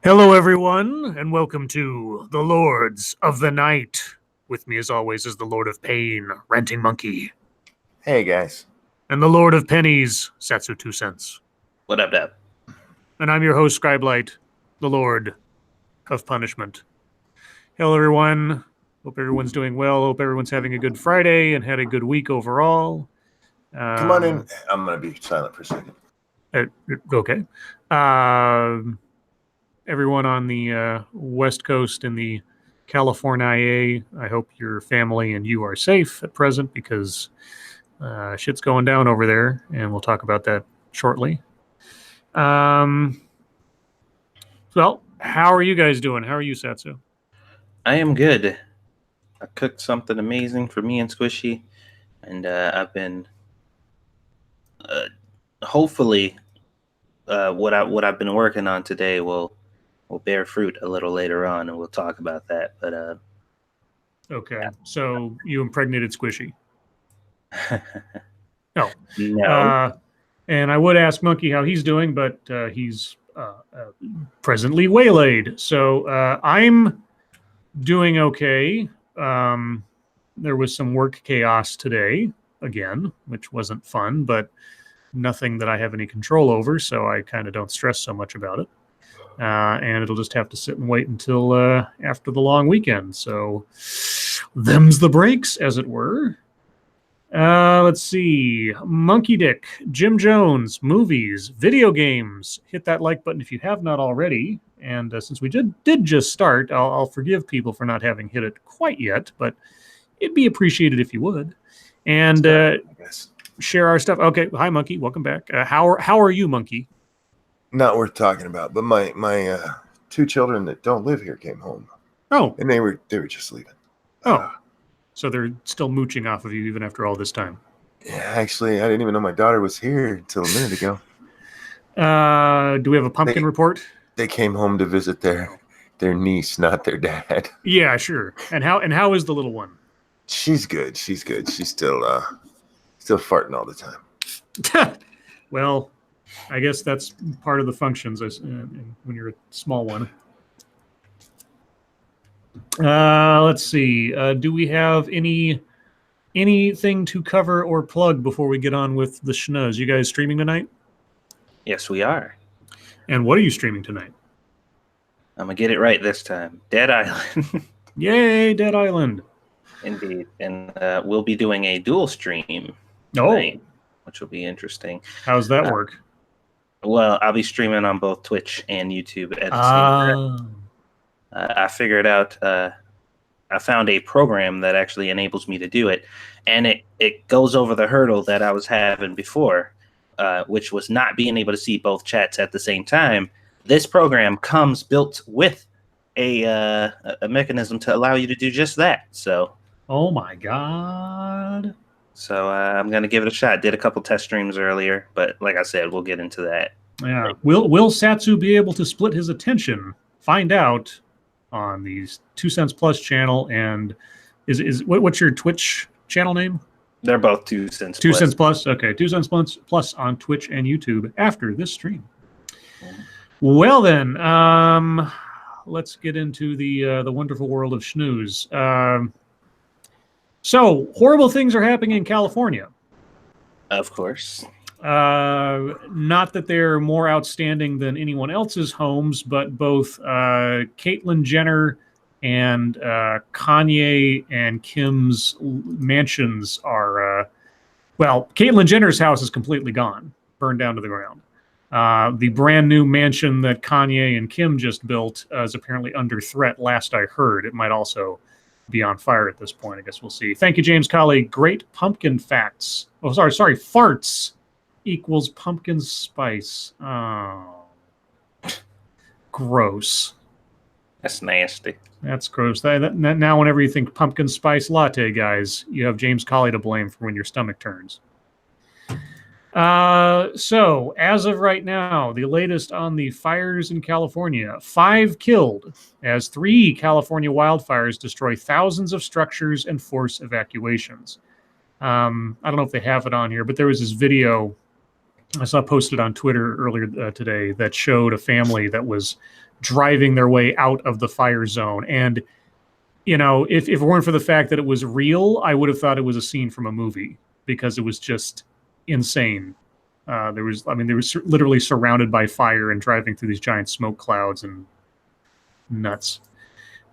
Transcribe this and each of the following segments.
Hello, everyone, and welcome to the Lords of the Night. With me, as always, is the Lord of Pain, Ranting Monkey, Hey guys. and the Lord of Pennies, Satsu 2 cents. What up, Dab? And I'm your host, Scribe, the Lord of Punishment. Hello, everyone. Hope everyone's doing well. Hope everyone's having a good Friday and had a good week overall. Come on in. I'm going to be silent for a second. Okay. Everyone on the West Coast in the California, I hope your family and you are safe at present because shit's going down over there, and we'll talk about that shortly. Well, how are you guys doing? How are you, Satsu? I am good. I cooked something amazing for me and Squishy, and I've been hopefully what I've been working on today will bear fruit a little later on, and we'll talk about that. But okay, yeah. So you impregnated Squishy? No. No. And I would ask Monkey how he's doing, but he's presently waylaid. So I'm doing okay. There was some work chaos today, again, which wasn't fun, but nothing that I have any control over, so I kind of don't stress so much about it. And it'll just have to sit and wait until after the long weekend. So them's the breaks, as it were. Let's see. Monkey Dick, Jim Jones, movies, video games. Hit that like button if you have not already. And since we did just start, I'll forgive people for not having hit it quite yet, but it'd be appreciated if you would. And share our stuff. Okay. Hi, Monkey. Welcome back. How are you, Monkey? Not worth talking about, but my two children that don't live here came home. Oh. And they were just leaving. Oh. So they're still mooching off of you even after all this time. Yeah, actually, I didn't even know my daughter was here until a minute ago. Do we have a pumpkin report? They came home to visit their niece, not their dad. Yeah, sure. And how is the little one? She's good. She's still farting all the time. Well, I guess that's part of the functions when you're a small one. Let's see. Do we have anything to cover or plug before we get on with the schnoz? You guys streaming tonight? Yes, we are. And what are you streaming tonight? I'm gonna get it right this time. Dead Island. Yay, Dead Island. Indeed. And we'll be doing a dual stream tonight, which will be interesting. How's that work? Well, I'll be streaming on both Twitch and YouTube at the same time. I figured out, I found a program that actually enables me to do it, and it goes over the hurdle that I was having before, which was not being able to see both chats at the same time. This program comes built with a mechanism to allow you to do just that. So, oh my god! So I'm gonna give it a shot. Did a couple test streams earlier, but like I said, we'll get into that. Yeah. Will Satsu be able to split his attention? Find out on the 2 Cents Plus channel. And what's your Twitch channel name? They're both 2 Cents. 2 Cents Plus. Okay, 2 Cents Plus on Twitch and YouTube after this stream. Well then, let's get into the wonderful world of snooze. So horrible things are happening in California. Of course. Not that they're more outstanding than anyone else's homes, but both Caitlyn Jenner and Kanye and Kim's mansions are, well, Caitlyn Jenner's house is completely gone, burned down to the ground. The brand new mansion that Kanye and Kim just built is apparently under threat, last I heard. It might also be on fire at this point. I guess we'll see. Thank you, James Colley. Great pumpkin facts. Oh, sorry, farts equals pumpkin spice. Oh, gross. That's nasty. That's gross. Now, whenever you think pumpkin spice latte, guys, you have James Colley to blame for when your stomach turns. So, as of right now, the latest on the fires in California, 5 killed as 3 California wildfires destroy thousands of structures and force evacuations. I don't know if they have it on here, but there was this video I saw posted on Twitter earlier today that showed a family that was driving their way out of the fire zone. And, if it weren't for the fact that it was real, I would have thought it was a scene from a movie because it was just insane. They were literally surrounded by fire and driving through these giant smoke clouds and nuts.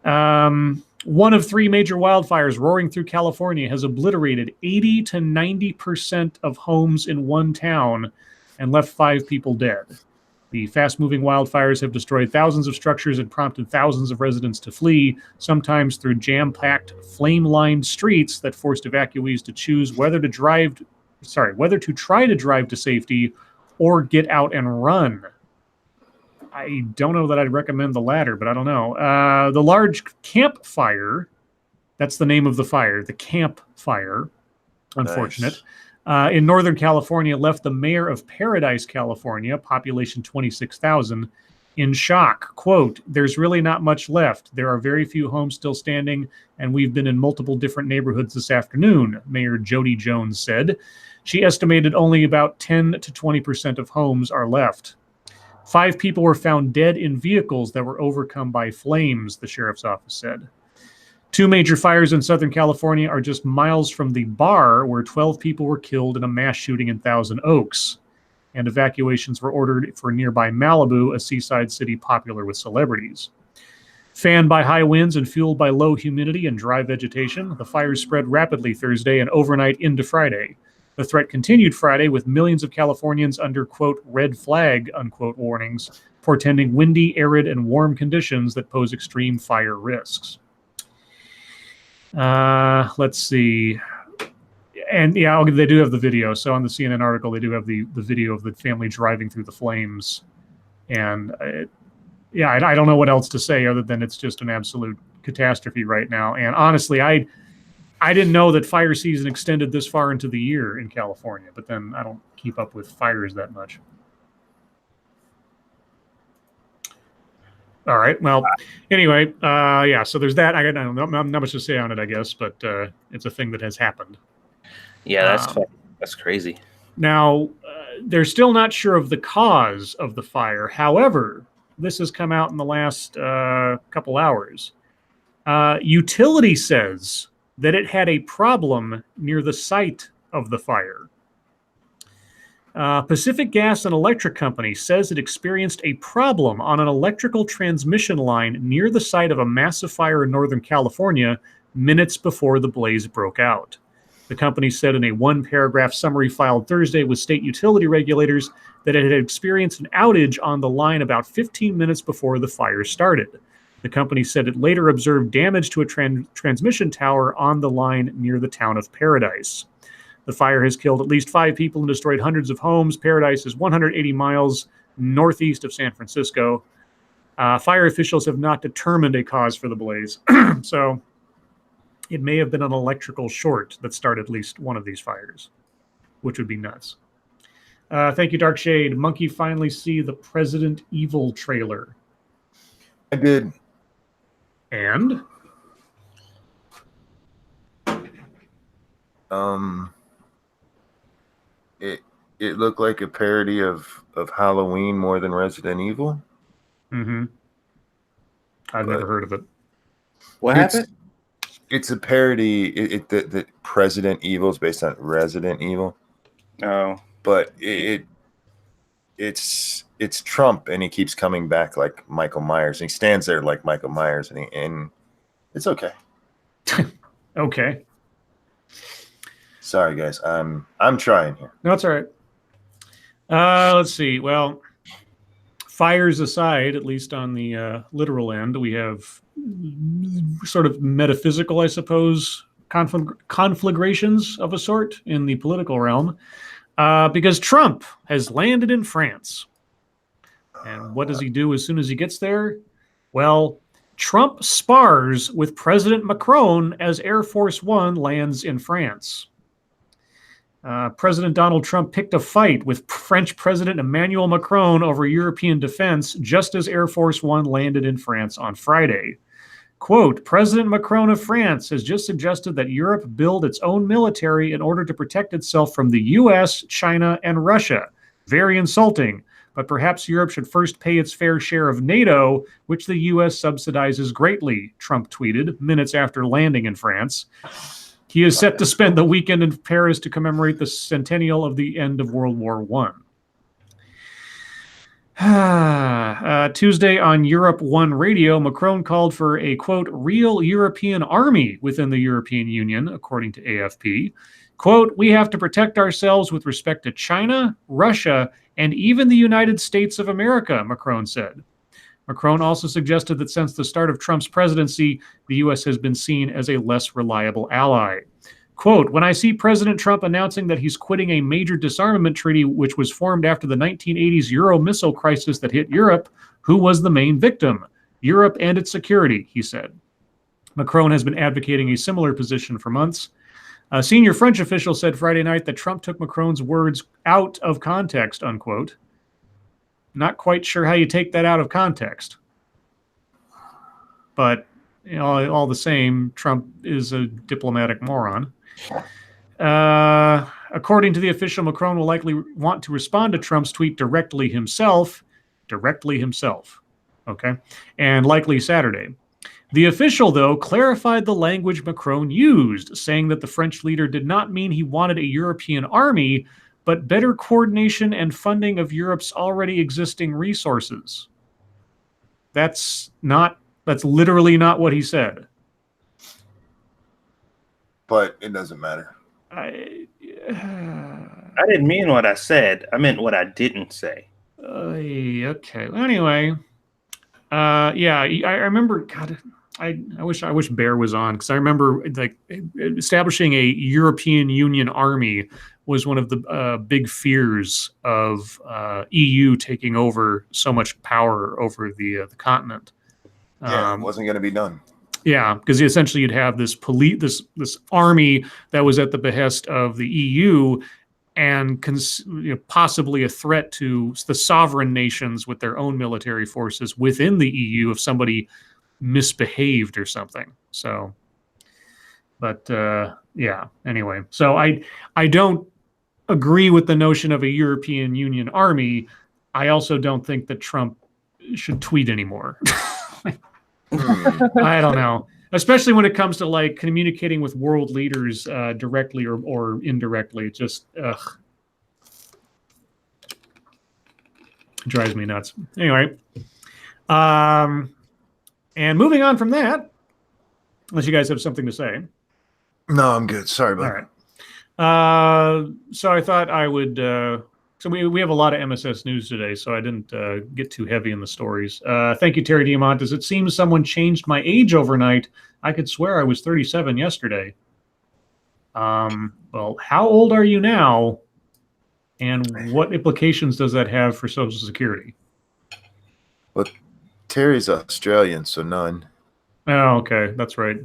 One of 3 major wildfires roaring through California has obliterated 80 to 90% of homes in one town and left 5 people dead. The fast-moving wildfires have destroyed thousands of structures and prompted thousands of residents to flee, sometimes through jam-packed, flame-lined streets that forced evacuees to choose whether to try to drive to safety or get out and run. I don't know that I'd recommend the latter, but I don't know. The large Camp Fire, that's the name of the fire, the Camp Fire, unfortunate, Nice. In Northern California left the mayor of Paradise, California, population 26,000, in shock. Quote, "There's really not much left. There are very few homes still standing, and we've been in multiple different neighborhoods this afternoon," Mayor Jody Jones said. She estimated only about 10 to 20% of homes are left. 5 people were found dead in vehicles that were overcome by flames, the sheriff's office said. 2 major fires in Southern California are just miles from the bar where 12 people were killed in a mass shooting in Thousand Oaks, and evacuations were ordered for nearby Malibu, a seaside city popular with celebrities. Fanned by high winds and fueled by low humidity and dry vegetation, the fires spread rapidly Thursday and overnight into Friday. The threat continued Friday with millions of Californians under, quote, red flag, unquote, warnings, portending windy, arid, and warm conditions that pose extreme fire risks. Let's see. And yeah, they do have the video. So on the CNN article, they do have the video of the family driving through the flames. And I don't know what else to say other than it's just an absolute catastrophe right now. And honestly, I didn't know that fire season extended this far into the year in California, but then I don't keep up with fires that much. All right. Well, anyway, so there's that. I got not much to say on it, I guess, but it's a thing that has happened. Yeah, that's crazy. Now, they're still not sure of the cause of the fire. However, this has come out in the last couple hours. Utility says that it had a problem near the site of the fire. Pacific Gas and Electric Company says it experienced a problem on an electrical transmission line near the site of a massive fire in Northern California minutes before the blaze broke out. The company said in a 1-paragraph summary filed Thursday with state utility regulators that it had experienced an outage on the line about 15 minutes before the fire started. The company said it later observed damage to a transmission tower on the line near the town of Paradise. The fire has killed at least 5 people and destroyed hundreds of homes. Paradise is 180 miles northeast of San Francisco. Fire officials have not determined a cause for the blaze. So it may have been an electrical short that started at least one of these fires, which would be nuts. Thank you, Dark Shade. Monkey finally see the President Evil trailer. I did. And? It looked like a parody of Halloween more than Resident Evil. Mm-hmm. I've never heard of it. What happened? It's a parody. The President Evil is based on Resident Evil. Oh, but it's Trump, and he keeps coming back like Michael Myers, and he stands there like Michael Myers, and it's okay. Okay. Sorry, guys. I'm trying here. No, it's all right. Let's see. Well, fires aside, at least on the literal end, we have sort of metaphysical, I suppose, conflagrations of a sort in the political realm, because Trump has landed in France. And what does he do as soon as he gets there? Well, Trump spars with President Macron as Air Force One lands in France. President Donald Trump picked a fight with French President Emmanuel Macron over European defense just as Air Force One landed in France on Friday. Quote, President Macron of France has just suggested that Europe build its own military in order to protect itself from the U.S., China, and Russia, Very insulting. But perhaps Europe should first pay its fair share of NATO, which the U.S. subsidizes greatly, Trump tweeted minutes after landing in France. He is set to spend the weekend in Paris to commemorate the centennial of the end of World War I. Tuesday on Europe 1 radio, Macron called for a, quote, real European army within the European Union, according to AFP. Quote, we have to protect ourselves with respect to China, Russia, and even the United States of America, Macron said. Macron also suggested that since the start of Trump's presidency, the U.S. has been seen as a less reliable ally. Quote, when I see President Trump announcing that he's quitting a major disarmament treaty which was formed after the 1980s Euro missile crisis that hit Europe, who was the main victim? Europe and its security, he said. Macron has been advocating a similar position for months. A senior French official said Friday night that Trump took Macron's words out of context, unquote. Not quite sure how you take that out of context. But all the same, Trump is a diplomatic moron. According to the official, Macron will likely want to respond to Trump's tweet directly himself, okay, and likely Saturday. The official, though, clarified the language Macron used, saying that the French leader did not mean he wanted a European army, but better coordination and funding of Europe's already existing resources. That's literally not what he said. But it doesn't matter. I didn't mean what I said. I meant what I didn't say. Okay. Anyway, yeah, I remember. God, I wish Bear was on, because I remember like establishing a European Union army was one of the big fears of EU taking over so much power over the continent. Yeah, it wasn't going to be done. Yeah, because essentially you'd have this army that was at the behest of the EU and possibly a threat to the sovereign nations with their own military forces within the EU if somebody misbehaved or something. So, but yeah, anyway. So I don't agree with the notion of a European Union army. I also don't think that Trump should tweet anymore. I don't know, especially when it comes to like communicating with world leaders directly or indirectly. Just drives me nuts. Anyway, and moving on from that, unless you guys have something to say. No, I'm good. Sorry about that. All right. So I thought I would. So we have a lot of MSS news today, so I didn't get too heavy in the stories. Thank you, Terry Diamantis. It seems someone changed my age overnight. I could swear I was 37 yesterday. Well, how old are you now? And what implications does that have for Social Security? Well, Terry's Australian, so none. Oh, okay. That's right.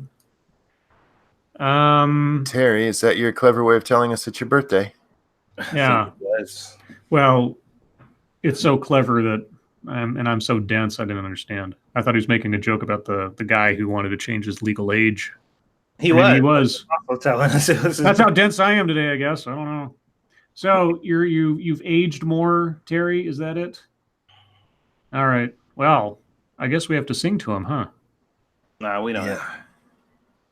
Terry, is that your clever way of telling us it's your birthday? Yeah. Well, it's so clever that I'm so dense I didn't understand. I thought he was making a joke about the guy who wanted to change his legal age. He was. That's how dense I am today, I guess. I don't know. So you've aged more, Terry. Is that it? All right. Well, I guess we have to sing to him, huh? No, we don't. Yeah.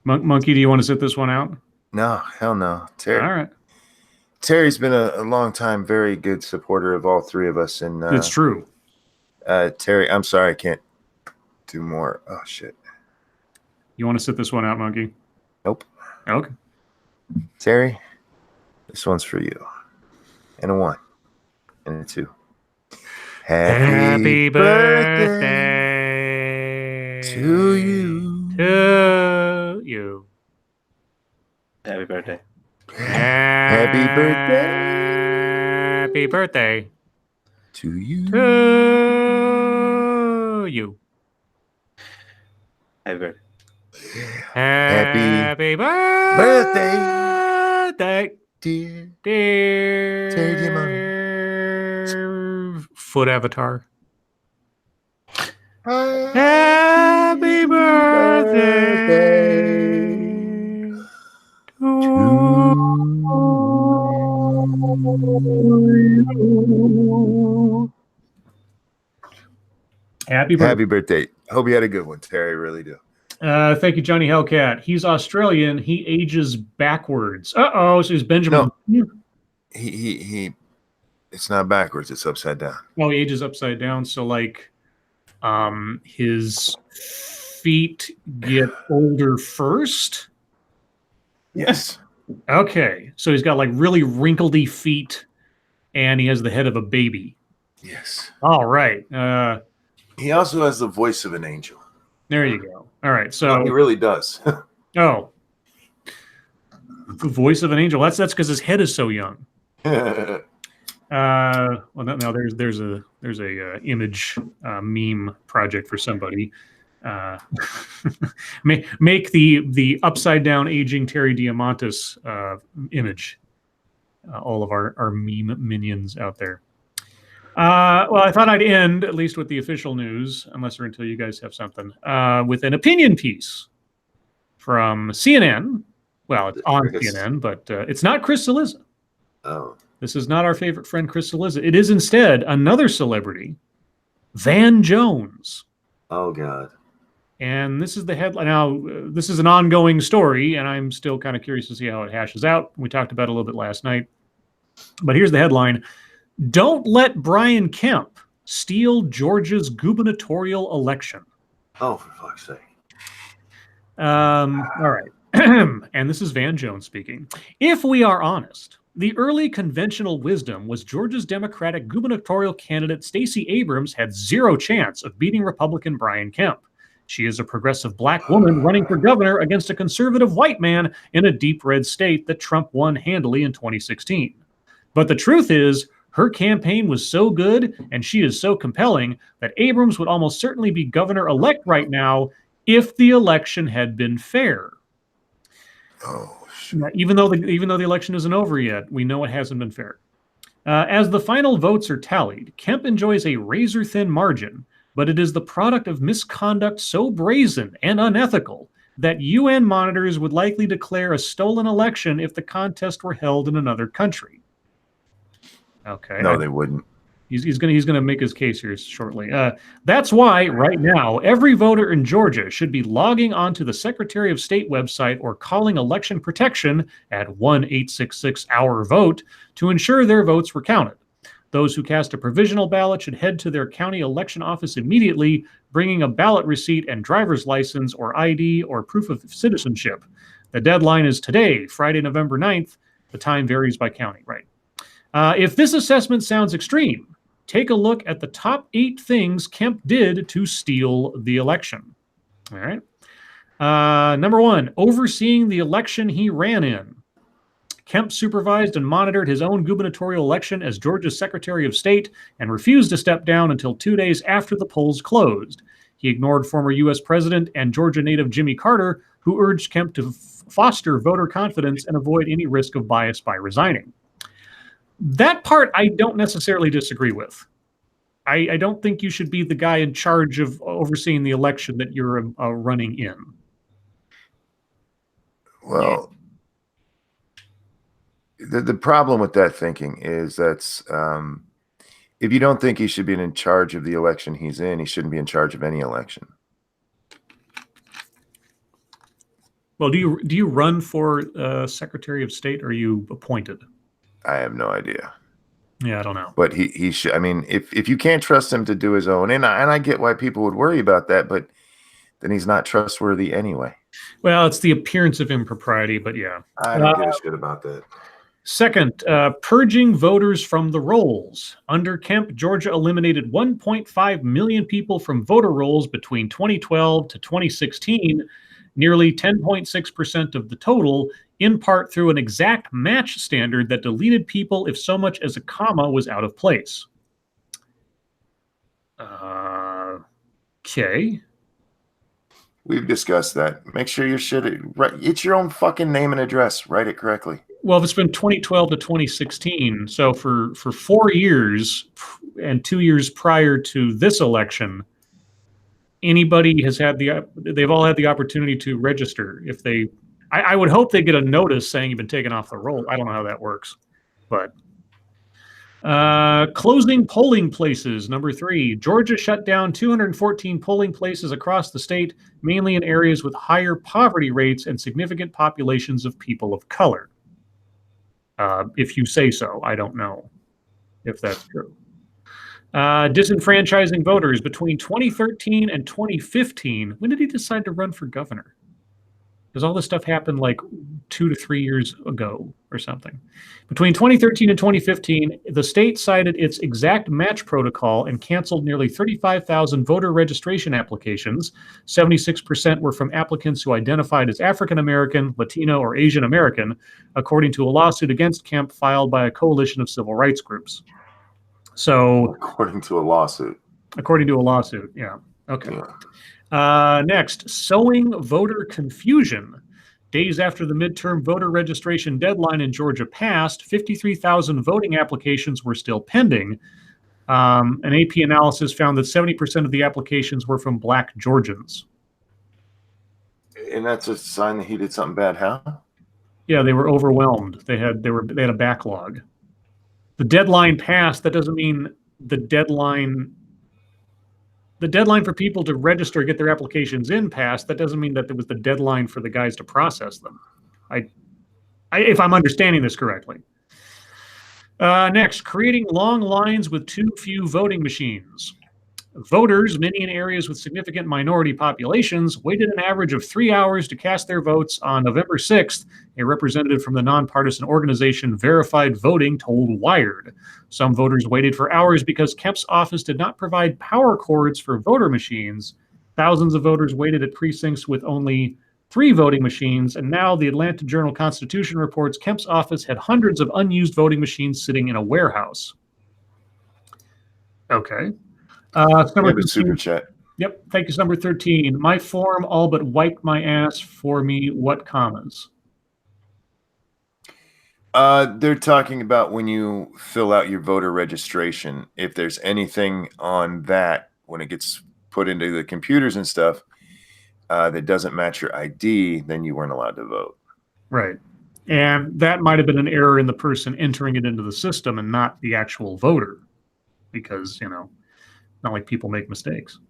Monkey, do you want to sit this one out? No, hell no. Terry. All right. Terry's been a long time, very good supporter of all three of us. And it's true. Terry, I'm sorry, I can't do more. Oh, shit. You want to sit this one out, Monkey? Nope. Okay. Terry, this one's for you. And a 1. And a 2. Happy birthday to you. To you. Happy birthday. Happy birthday. Happy birthday to you. To you. Happy birthday. Happy birthday, dear Terry Diamond. Foot avatar. Happy birthday to Happy birthday. Happy birthday. Hope you had a good one, Terry. Really do. Thank you, Johnny Hellcat. He's Australian. He ages backwards. Uh-oh, so he's Benjamin. No. He it's not backwards, it's upside down. Oh, he ages upside down. So like his feet get older first. Yes. Okay. So he's got like really wrinkledy feet and he has the head of a baby. Yes. All right. He also has the voice of an angel. There you go. All right. So he really does. Oh. The voice of an angel. That's because his head is so young. Well, now there's a image meme project for somebody. Make the upside down aging Terry Diamantis image. All of our meme minions out there. Well, I thought I'd end at least with the official news, unless or until you guys have something, with an opinion piece from CNN. Well, it's on CNN, but it's not Chris Cillizza. Oh. This is not our favorite friend, Chris Cillizza. It is instead another celebrity, Van Jones. Oh, God. And this is the headline. Now, this is an ongoing story, and I'm still kind of curious to see how it hashes out. We talked about it a little bit last night. But here's the headline. Don't let Brian Kemp steal Georgia's gubernatorial election. Oh, for fuck's sake. All right. And this is Van Jones speaking. If we are honest, the early conventional wisdom was Georgia's Democratic gubernatorial candidate Stacey Abrams had zero chance of beating Republican Brian Kemp. She is a progressive black woman running for governor against a conservative white man in a deep red state that Trump won handily in 2016. But the truth is, her campaign was so good and she is so compelling that Abrams would almost certainly be governor-elect right now if the election had been fair. Oh, shit. Even though the election isn't over yet, we know it hasn't been fair. As the final votes are tallied, Kemp enjoys a razor-thin margin, but it is the product of misconduct so brazen and unethical that UN monitors would likely declare a stolen election if the contest were held in another country. Okay. No, they wouldn't. He's gonna make his case here shortly. That's why right now every voter in Georgia should be logging onto the Secretary of State website or calling election protection at 1-866-OUR-VOTE to ensure their votes were counted. Those who cast a provisional ballot should head to their county election office immediately, bringing a ballot receipt and driver's license or ID or proof of citizenship. The deadline is today, Friday, November 9th. The time varies by county, right? If this assessment sounds extreme, take a look at the top 8 things Kemp did to steal the election. All right. Number 1, overseeing the election he ran in. Kemp supervised and monitored his own gubernatorial election as Georgia's Secretary of State and refused to step down until 2 days after the polls closed. He ignored former U.S. President and Georgia native Jimmy Carter, who urged Kemp to foster voter confidence and avoid any risk of bias by resigning. That part I don't necessarily disagree with. I don't think you should be the guy in charge of overseeing the election that you're running in. Well, the problem with that thinking is that's if you don't think he should be in charge of the election he's in, he shouldn't be in charge of any election. Well, do you run for Secretary of State, or are you appointed? I have no idea. Yeah, I don't know. But he should. I mean, if you can't trust him to do his own, and I get why people would worry about that, but then he's not trustworthy anyway. Well, it's the appearance of impropriety, but yeah. I don't give a shit about that. Second, purging voters from the rolls. Under Kemp, Georgia eliminated 1.5 million people from voter rolls between 2012 to 2016, nearly 10.6% of the total, in part through an exact match standard that deleted people if so much as a comma was out of place. Okay. We've discussed that. Make sure your shit right. It's your own fucking name and address. Write it correctly. Well, if it's been 2012 to 2016, so for 4 years and 2 years prior to this election, anybody has had they've all had the opportunity to register. If I would hope they get a notice saying you've been taken off the roll. I don't know how that works, but Closing polling places, number 3. Georgia shut down 214 polling places across the state, mainly in areas with higher poverty rates and significant populations of people of color. If you say so, I don't know if that's true. Disenfranchising voters between 2013 and 2015. When did he decide to run for governor? Because all this stuff happened like 2 to 3 years ago or something. Between 2013 and 2015, the state cited its exact match protocol and canceled nearly 35,000 voter registration applications. 76% were from applicants who identified as African American, Latino, or Asian American, according to a lawsuit against Kemp filed by a coalition of civil rights groups. So, According to a lawsuit. Yeah. Okay. Next, sowing voter confusion. Days after the midterm voter registration deadline in Georgia passed, 53,000 voting applications were still pending. An AP analysis found that 70% of the applications were from Black Georgians. And that's a sign that he did something bad, huh? Yeah, they were overwhelmed. They had a backlog. The deadline passed. That doesn't mean the deadline for people to register, get their applications in passed. That doesn't mean that there was the deadline for the guys to process them. If I'm understanding this correctly. Next, creating long lines with too few voting machines. Voters, many in areas with significant minority populations, waited an average of 3 hours to cast their votes on November 6th, a representative from the nonpartisan organization Verified Voting told Wired. Some voters waited for hours because Kemp's office did not provide power cords for voter machines. Thousands of voters waited at precincts with only 3 voting machines, and now the Atlanta Journal-Constitution reports Kemp's office had hundreds of unused voting machines sitting in a warehouse. Okay. Super chat. Yep, thank you, number 13. My form all but wiped my ass for me. What commas? They're talking about when you fill out your voter registration. If there's anything on that, when it gets put into the computers and stuff, that doesn't match your ID, then you weren't allowed to vote. Right. And that might have been an error in the person entering it into the system and not the actual voter. Because, not like people make mistakes.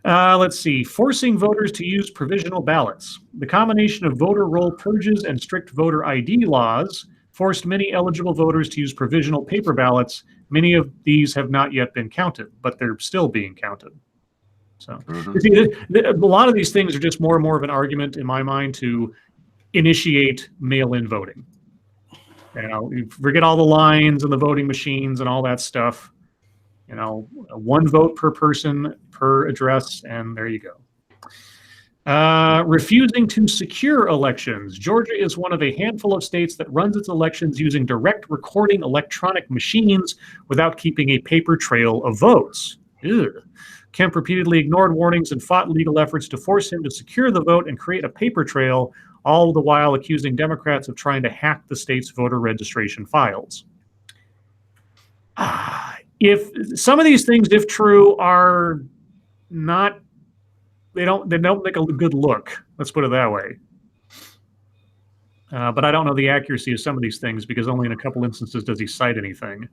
Let's see. Forcing voters to use provisional ballots. The combination of voter roll purges and strict voter ID laws forced many eligible voters to use provisional paper ballots. Many of these have not yet been counted, but they're still being counted. So, you see, a lot of these things are just more and more of an argument in my mind to initiate mail-in voting. You forget all the lines and the voting machines and all that stuff. 1 vote per person per address, and there you go. Refusing to secure elections. Georgia is one of a handful of states that runs its elections using direct recording electronic machines without keeping a paper trail of votes. Ugh. Kemp repeatedly ignored warnings and fought legal efforts to force him to secure the vote and create a paper trail, all the while accusing Democrats of trying to hack the state's voter registration files. If some of these things, if true, are not, they don't make a good look. Let's put it that way. But I don't know the accuracy of some of these things because only in a couple instances does he cite anything,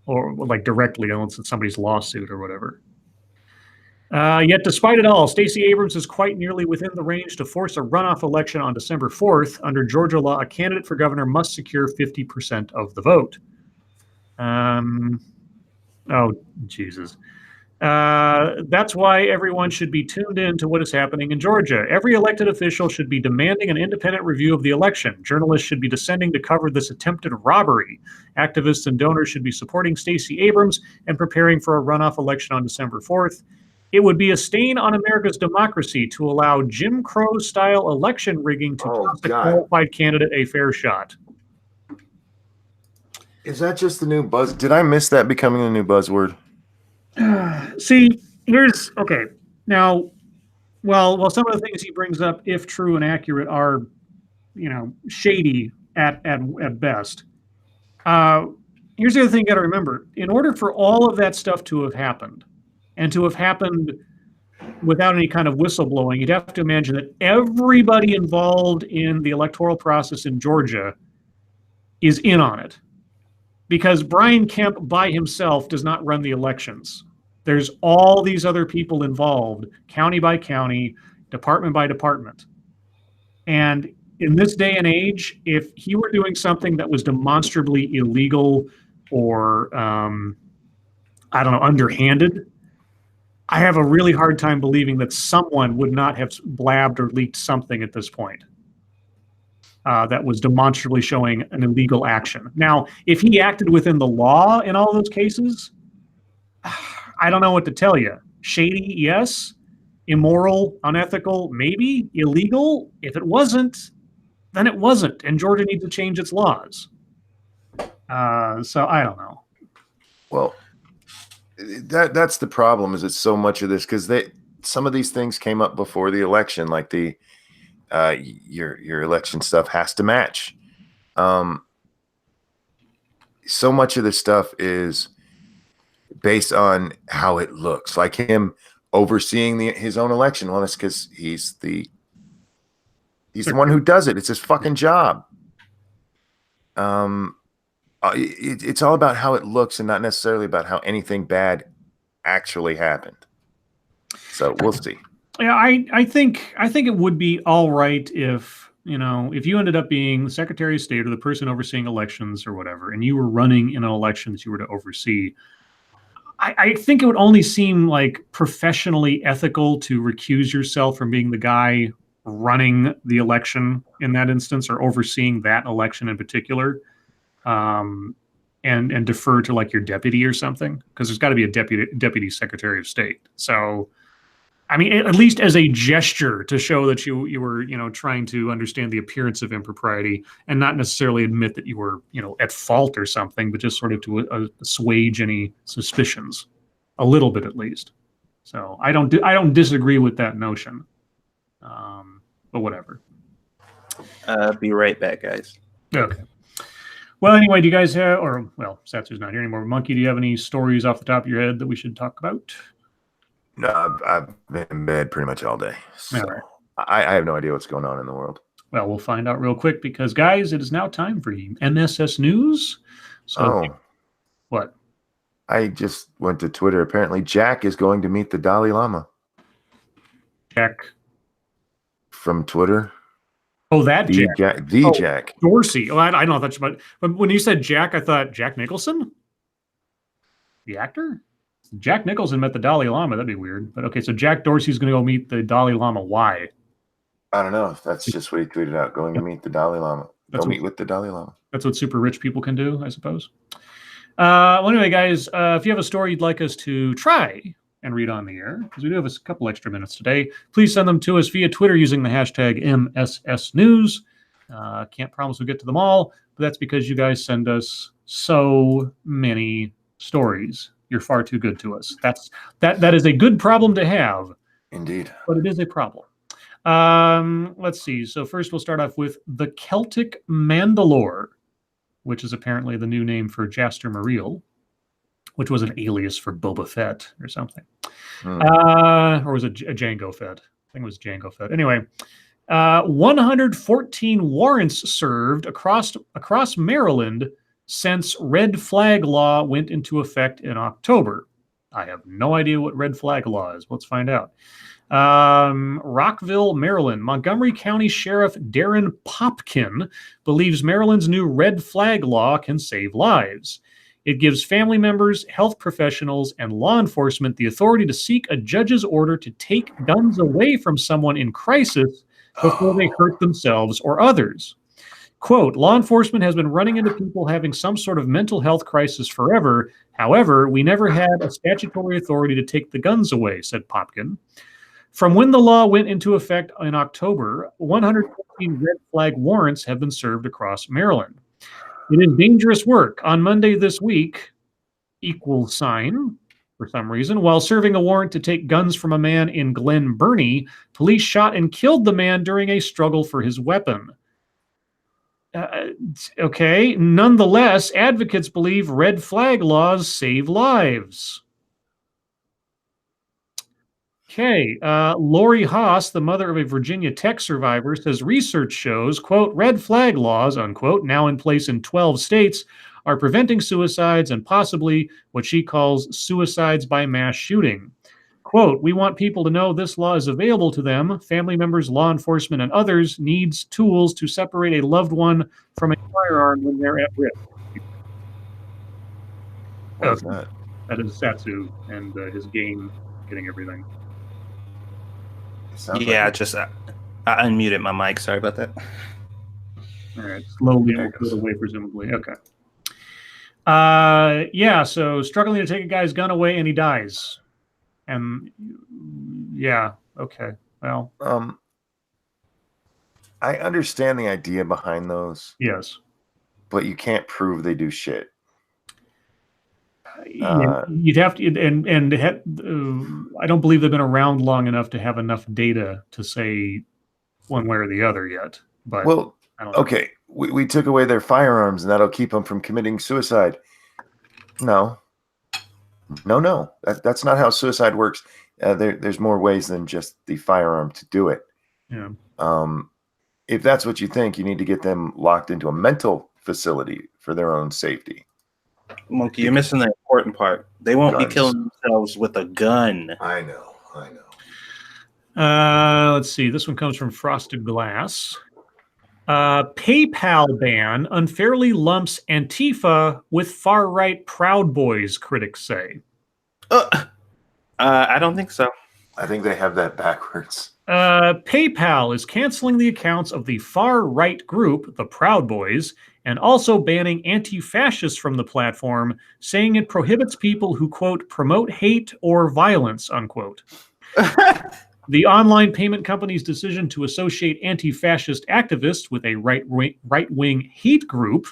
or like directly, unless it's somebody's lawsuit or whatever. Yet, despite it all, Stacey Abrams is quite nearly within the range to force a runoff election on December 4th. Under Georgia law, a candidate for governor must secure 50% of the vote. Oh, Jesus. That's why everyone should be tuned in to what is happening in Georgia. Every elected official should be demanding an independent review of the election. Journalists should be descending to cover this attempted robbery. Activists and donors should be supporting Stacey Abrams and preparing for a runoff election on December 4th. It would be a stain on America's democracy to allow Jim Crow-style election rigging to cost a qualified candidate a fair shot. Is that just the new buzz? Did I miss that becoming the new buzzword? See, okay. Now, well, some of the things he brings up, if true and accurate, are, shady at best. Here's the other thing you got to remember. In order for all of that stuff to have happened, and to have happened without any kind of whistleblowing, you'd have to imagine that everybody involved in the electoral process in Georgia is in on it. because Brian Kemp by himself does not run the elections. There's all these other people involved, county by county, department by department. And in this day and age, if he were doing something that was demonstrably illegal or, I don't know, underhanded, I have a really hard time believing that someone would not have blabbed or leaked something at this point that was demonstrably showing an illegal action. Now, if he acted within the law in all those cases, I don't know what to tell you. Shady, yes. Immoral, unethical, maybe. Illegal, if it wasn't, then it wasn't. And Georgia needs to change its laws. So I don't know. Well, that's the problem. Is it's so much of this because some of these things came up before the election, like the your election stuff has to match. So much of this stuff is based on how it looks, like him overseeing his own election. Well, that's because he's the one who does it. It's his fucking job. It's all about how it looks and not necessarily about how anything bad actually happened. So we'll see. Yeah, I think it would be all right if you ended up being the Secretary of State or the person overseeing elections or whatever, and you were running in an election that you were to oversee. I think it would only seem like professionally ethical to recuse yourself from being the guy running the election in that instance or overseeing that election in particular, and defer to like your deputy or something, because there's got to be a deputy Secretary of State. So, I mean, at least as a gesture to show that you were trying to understand the appearance of impropriety and not necessarily admit that you were at fault or something, but just sort of to assuage any suspicions a little bit at least. So I don't disagree with that notion, but whatever. Be right back, guys. Okay. Well, anyway, do you guys have, Satsu's not here anymore. Monkey, do you have any stories off the top of your head that we should talk about? No, I've been in bed pretty much all day. So All right. I have no idea what's going on in the world. Well, we'll find out real quick because, guys, it is now time for MSS News. So, what? I just went to Twitter. Apparently, Jack is going to meet the Dalai Lama. Jack? From Twitter. Oh, that Jack. Jack. Dorsey. Oh, I know that's but when you said Jack, I thought Jack Nicholson? The actor? Jack Nicholson met the Dalai Lama. That'd be weird. But okay, so Jack Dorsey's going to go meet the Dalai Lama. Why? I don't know. That's just what he tweeted out. Going to meet the Dalai Lama. Meet with the Dalai Lama. That's what super rich people can do, I suppose. Well, anyway, guys, if you have a story you'd like us to try and read on the air, because we do have a couple extra minutes today, please send them to us via Twitter using the hashtag MSSNews. Can't promise we'll get to them all, but that's because you guys send us so many stories. You're far too good to us. That is a good problem to have. Indeed. But it is a problem. Let's see. So first we'll start off with the Celtic Mandalore, which is apparently the new name for Jaster Muriel, which was an alias for Boba Fett or something. Or was it a Jango Fett? I think it was Jango Fett. Anyway, 114 warrants served across Maryland since red flag law went into effect in October. I have no idea what red flag law is. Let's find out. Rockville, Maryland. Montgomery County Sheriff Darren Popkin believes Maryland's new red flag law can save lives. It gives family members, health professionals, and law enforcement the authority to seek a judge's order to take guns away from someone in crisis before they hurt themselves or others. Quote, law enforcement has been running into people having some sort of mental health crisis forever. However, we never had a statutory authority to take the guns away, said Popkin. From when the law went into effect in October, 114 red flag warrants have been served across Maryland. It is dangerous work. On Monday this week, for some reason, while serving a warrant to take guns from a man in Glen Burnie, police shot and killed the man during a struggle for his weapon. Okay. Nonetheless, advocates believe red flag laws save lives. Okay. Lori Haas, the mother of a Virginia Tech survivor, says research shows, quote, red flag laws, unquote, now in place in 12 states, are preventing suicides and possibly what she calls suicides by mass shooting. Quote, we want people to know this law is available to them. Family members, law enforcement, and others needs tools to separate a loved one from a firearm when they're at risk. What is that? That is Satsu and his game getting everything. Yeah, just I unmuted my mic. Sorry about that. All right, slowly There we'll it go goes. away, presumably. Okay. Yeah, so struggling to take a guy's gun away and he dies. And yeah, okay. Well, I understand the idea behind those, yes. but you can't prove they do shit. You'd have to, and I don't believe they've been around long enough to have enough data to say one way or the other yet. But Well, I don't know. okay, we took away their firearms and that'll keep them from committing suicide. No. That's not how suicide works. There's more ways than just the firearm to do it. Yeah. If that's what you think, you need to get them locked into a mental facility for their own safety. Monkey, you're missing the important part. They won't be Guns. killing themselves with a gun. I know. Let's see. This one comes from Frosted Glass. PayPal ban unfairly lumps Antifa with far-right Proud Boys, critics say. I don't think so. I think they have that backwards. PayPal is canceling the accounts of the far-right group, the Proud Boys, and also banning anti-fascists from the platform, saying it prohibits people who, quote, promote hate or violence, unquote. The online payment company's decision to associate anti-fascist activists with a right-wing hate group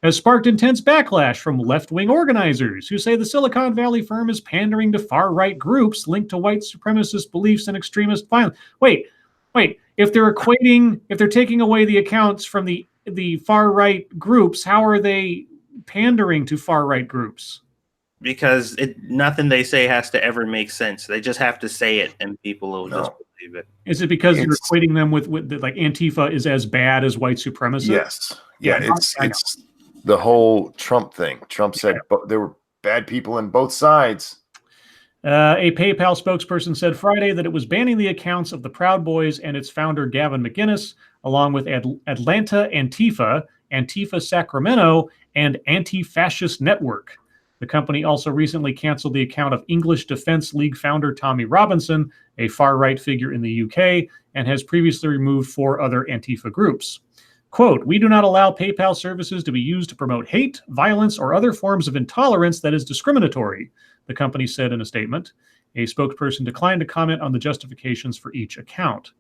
has sparked intense backlash from left-wing organizers who say the Silicon Valley firm is pandering to far-right groups linked to white supremacist beliefs and extremist violence. Wait. If they're taking away the accounts from the far-right groups, how are they pandering to far-right groups? Because nothing they say has to ever make sense. They just have to say it, and people will just believe it. Is it because you're equating them with like Antifa is as bad as white supremacists? Yes. Yeah, it's the whole Trump thing. Trump said there were bad people in both sides. A PayPal spokesperson said Friday that it was banning the accounts of the Proud Boys and its founder Gavin McInnes, along with Atlanta Antifa, Antifa Sacramento, and Anti-Fascist Network. The company also recently canceled the account of English Defense League founder Tommy Robinson, a far-right figure in the UK, and has previously removed 4 other Antifa groups. Quote, we do not allow PayPal services to be used to promote hate, violence, or other forms of intolerance that is discriminatory, the company said in a statement. A spokesperson declined to comment on the justifications for each account.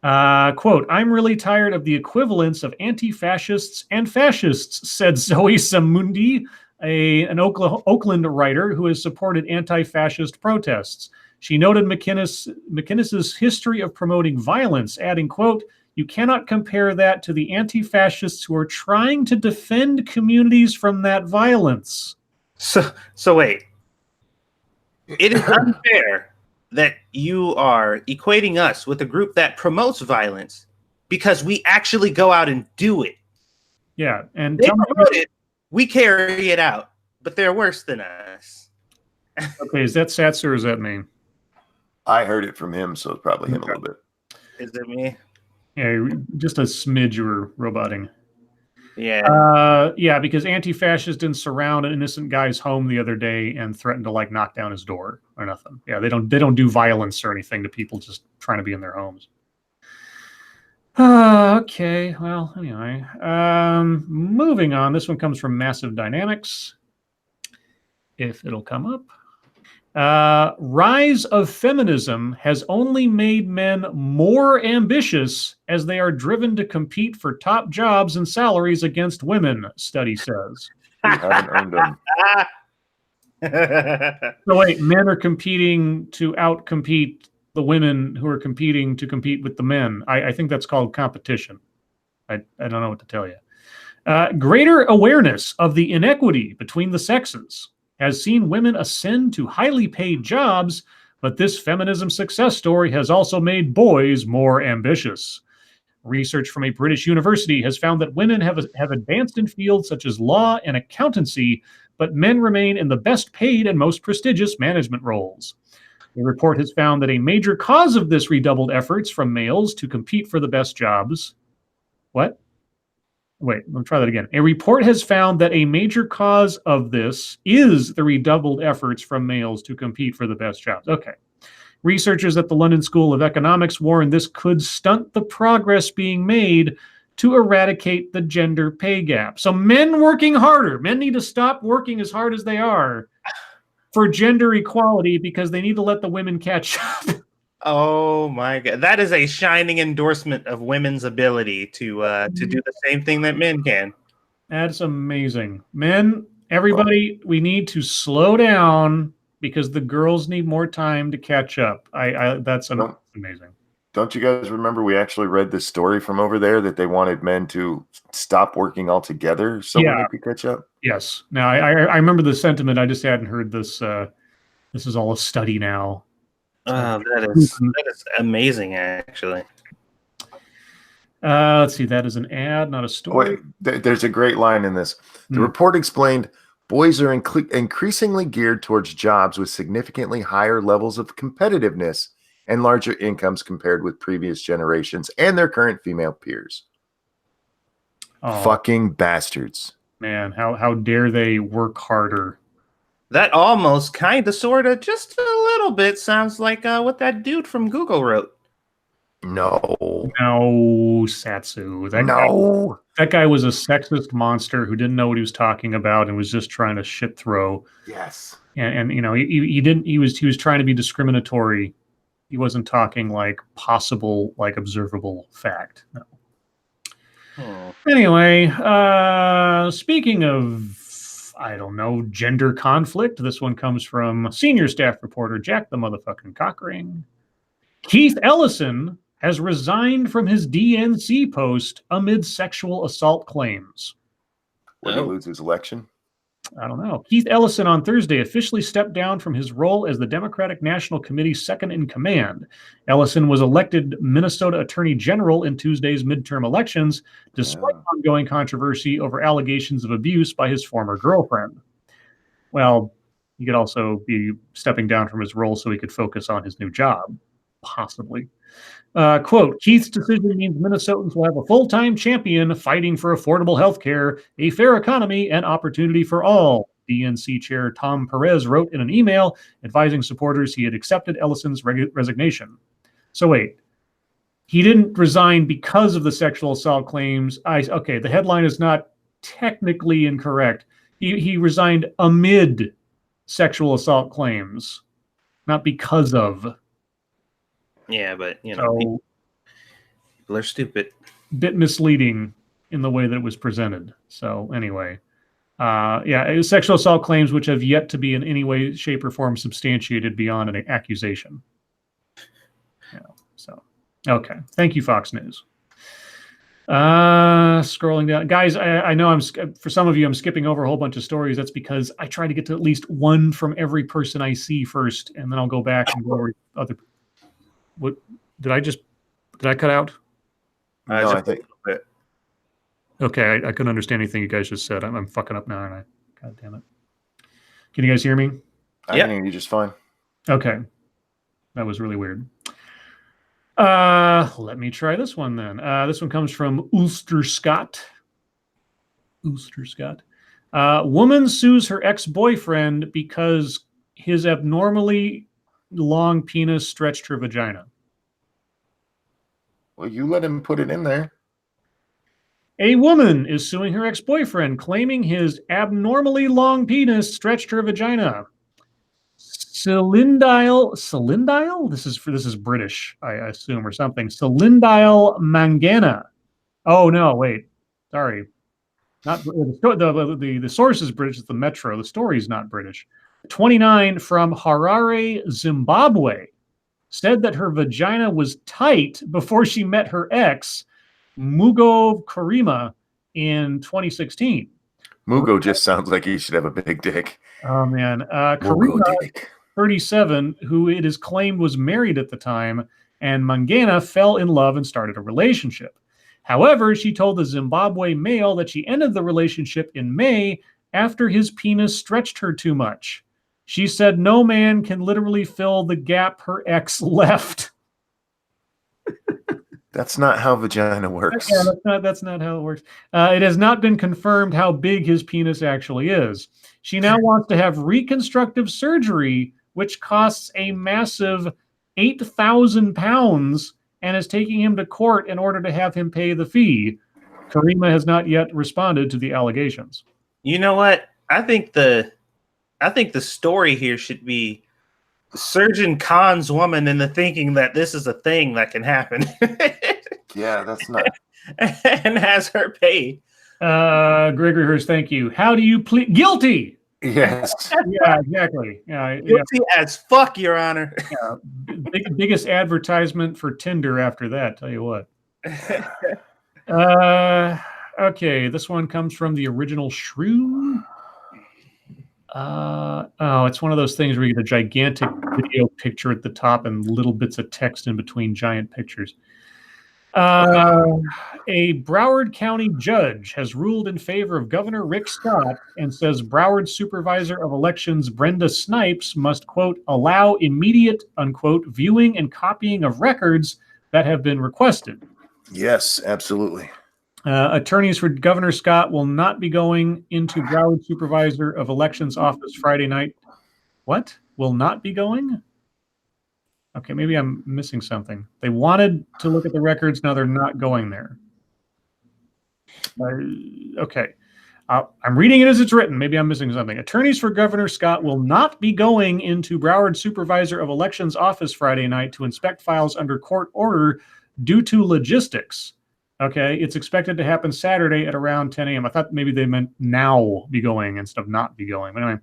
Quote, I'm really tired of the equivalence of anti-fascists and fascists, said Zoe Samundi, an Oakland writer who has supported anti-fascist protests. She noted McInnes's history of promoting violence, adding, quote, you cannot compare that to the anti-fascists who are trying to defend communities from that violence. So wait. It is unfair that you are equating us with a group that promotes violence because we actually go out and do it. Yeah, and they promote it, we carry it out, but they're worse than us. Okay, is that Satsu or is that me? I heard it from him, so it's probably him a little bit. Is it me? Yeah, just a smidge you were roboting. Yeah. Yeah, because anti-fascists didn't surround an innocent guy's home the other day and threatened to like knock down his door or nothing. Yeah, they don't do violence or anything to people just trying to be in their homes. Okay, well, anyway. Moving on. This one comes from Massive Dynamics. If it'll come up. Rise of feminism has only made men more ambitious as they are driven to compete for top jobs and salaries against women, study says. We haven't earned them. So wait, men are competing to outcompete the women who are competing to compete with the men. I think that's called competition. I don't know what to tell you. Greater awareness of the inequity between the sexes has seen women ascend to highly paid jobs, but this feminism success story has also made boys more ambitious. Research from a British university has found that women have advanced in fields such as law and accountancy, but men remain in the best paid and most prestigious management roles. The report has found that a major cause of this redoubled efforts from males to compete for the best jobs. What? Wait, let me try that again. A report has found that a major cause of this is the redoubled efforts from males to compete for the best jobs. Okay. Researchers at the London School of Economics warn this could stunt the progress being made to eradicate the gender pay gap. So men working harder. Men need to stop working as hard as they are for gender equality because they need to let the women catch up. Oh my God. That is a shining endorsement of women's ability to do the same thing that men can. That's amazing. Men, everybody, we need to slow down because the girls need more time to catch up. That's amazing. Don't you guys remember we actually read this story from over there that they wanted men to stop working altogether so women could catch up? Yes. Now, I remember the sentiment. I just hadn't heard this. This is all a study now. That is amazing, actually. Let's see. That is an ad, not a story. Wait, there's a great line in this. The report explained boys are increasingly geared towards jobs with significantly higher levels of competitiveness and larger incomes compared with previous generations and their current female peers. Oh, fucking bastards. Man, how dare they work harder? That almost kind of, sort of, just a little bit sounds like what that dude from Google wrote. No, Satsu. That No. guy was a sexist monster who didn't know what he was talking about and was just trying to shit throw. Yes. And you know, he was trying to be discriminatory. He wasn't talking like possible, like observable fact. No. Oh. Anyway, speaking of, I don't know, gender conflict, this one comes from senior staff reporter Jack the motherfucking Cockring. Keith Ellison has resigned from his DNC post amid sexual assault claims. Would he lose his election? I don't know. Keith Ellison on Thursday officially stepped down from his role as the Democratic National Committee's second in command. Ellison was elected Minnesota Attorney General in Tuesday's midterm elections, despite ongoing controversy over allegations of abuse by his former girlfriend. Well, he could also be stepping down from his role so he could focus on his new job, possibly. Quote, Keith's decision means Minnesotans will have a full-time champion fighting for affordable health care, a fair economy, and opportunity for all, DNC Chair Tom Perez wrote in an email advising supporters he had accepted Ellison's resignation. So wait, he didn't resign because of the sexual assault claims. Okay, the headline is not technically incorrect. He resigned amid sexual assault claims, not because of. Yeah, but, you know, people are stupid. Bit misleading in the way that it was presented. So anyway, it was sexual assault claims which have yet to be in any way, shape, or form substantiated beyond an accusation. Okay. Thank you, Fox News. Scrolling down. Guys, I know for some of you, I'm skipping over a whole bunch of stories. That's because I try to get to at least one from every person I see first, and then I'll go back and go over other. What did I cut out? No, I think. Okay, I couldn't understand anything you guys just said. I'm fucking up now, aren't I? God damn it. Can you guys hear me? I can hear you just fine. Okay. That was really weird. Let me try this one then. This one comes from Ulster Scott. Woman sues her ex-boyfriend because his abnormally long penis stretched her vagina. Well, you let him put it in there. A woman is suing her ex-boyfriend, claiming his abnormally long penis stretched her vagina. Celindile? This is British, I assume, or something. Celindile Mangana. Oh no, wait. Sorry. Not the source is British, it's the Metro. The story is not British. 29 from Harare, Zimbabwe, said that her vagina was tight before she met her ex, Mugo Karima, in 2016. Mugo just sounds like he should have a big dick. Oh, man. Karima, 37, who it is claimed was married at the time, and Mangana fell in love and started a relationship. However, she told the Zimbabwe Mail that she ended the relationship in May after his penis stretched her too much. She said no man can literally fill the gap her ex left. That's not how vagina works. Yeah, that's not how it works. It has not been confirmed how big his penis actually is. She now wants to have reconstructive surgery, which costs a massive £8,000, and is taking him to court in order to have him pay the fee. Karima has not yet responded to the allegations. You know what? I think the story here should be Surgeon Khan's woman in the thinking that this is a thing that can happen. Yeah, that's not. And has her pay. Gregory Hurst, thank you. How do you plead? Guilty! Yes. Yeah, exactly. Guilty as fuck, Your Honor. Biggest advertisement for Tinder after that, tell you what. Okay, this one comes from the original Shrew. It's one of those things where you get a gigantic video picture at the top and little bits of text in between giant pictures. A Broward County judge has ruled in favor of Governor Rick Scott and says Broward Supervisor of Elections Brenda Snipes must, quote, allow immediate, unquote, viewing and copying of records that have been requested. Yes, absolutely. Attorneys for Governor Scott will not be going into Broward Supervisor of Elections office Friday night. What? Will not be going? Okay, maybe I'm missing something. They wanted to look at the records. Now they're not going there. Okay. I'm reading it as it's written. Maybe I'm missing something. Attorneys for Governor Scott will not be going into Broward Supervisor of Elections office Friday night to inspect files under court order due to logistics. Okay, it's expected to happen Saturday at around 10 a.m. I thought maybe they meant now be going instead of not be going. But anyway,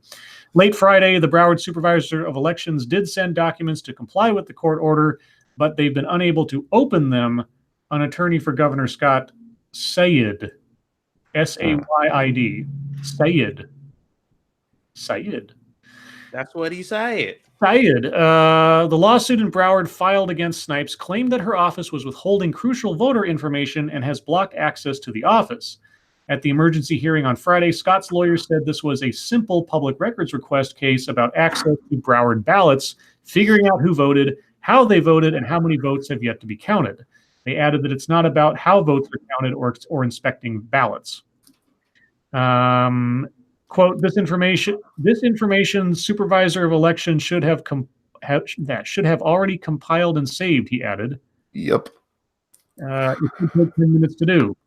late Friday, the Broward Supervisor of Elections did send documents to comply with the court order, but they've been unable to open them. An attorney for Governor Scott, Sayed, S-A-Y-I-D, Sayed. That's what he said. Sayed, the lawsuit in Broward filed against Snipes claimed that her office was withholding crucial voter information and has blocked access to the office. At the emergency hearing on Friday, Scott's lawyer said this was a simple public records request case about access to Broward ballots, figuring out who voted, how they voted, and how many votes have yet to be counted. They added that it's not about how votes are counted or inspecting ballots. Quote, this information supervisor of election should have already compiled and saved, he added. Yep. It could take 10 minutes to do.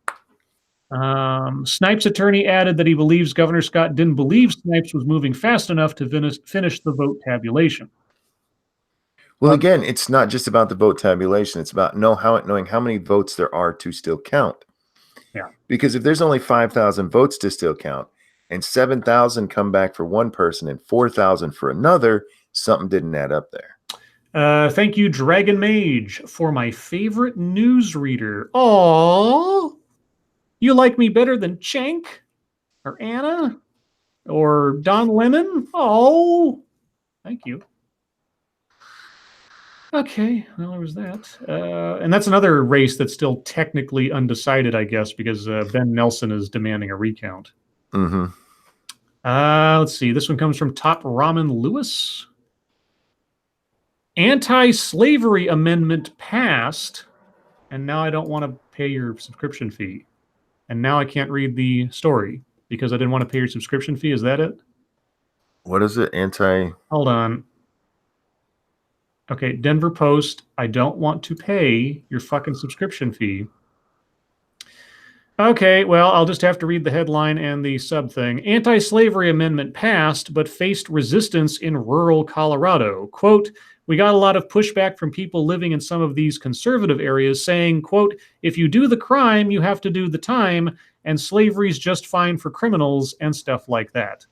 Snipes' attorney added that he believes Governor Scott didn't believe Snipes was moving fast enough to finish the vote tabulation. Well, again, it's not just about the vote tabulation. It's about knowing how many votes there are to still count. Yeah. Because if there's only 5,000 votes to still count, and 7,000 come back for one person and 4,000 for another, something didn't add up there. Thank you, Dragon Mage, for my favorite newsreader. Aww. You like me better than Cenk? Or Anna? Or Don Lemon? Oh, thank you. Okay, well, there was that. And that's another race that's still technically undecided, I guess, because Ben Nelson is demanding a recount. Mm-hmm. Let's see. This one comes from Top Ramen Lewis. Anti-slavery amendment passed, and now I don't want to pay your subscription fee. And now I can't read the story because I didn't want to pay your subscription fee. Is that it? What is it? Hold on. Okay, Denver Post, I don't want to pay your fucking subscription fee. Okay, well, I'll just have to read the headline and the sub thing. Anti-slavery amendment passed, but faced resistance in rural Colorado. Quote, we got a lot of pushback from people living in some of these conservative areas saying, quote, if you do the crime, you have to do the time, and slavery's just fine for criminals and stuff like that.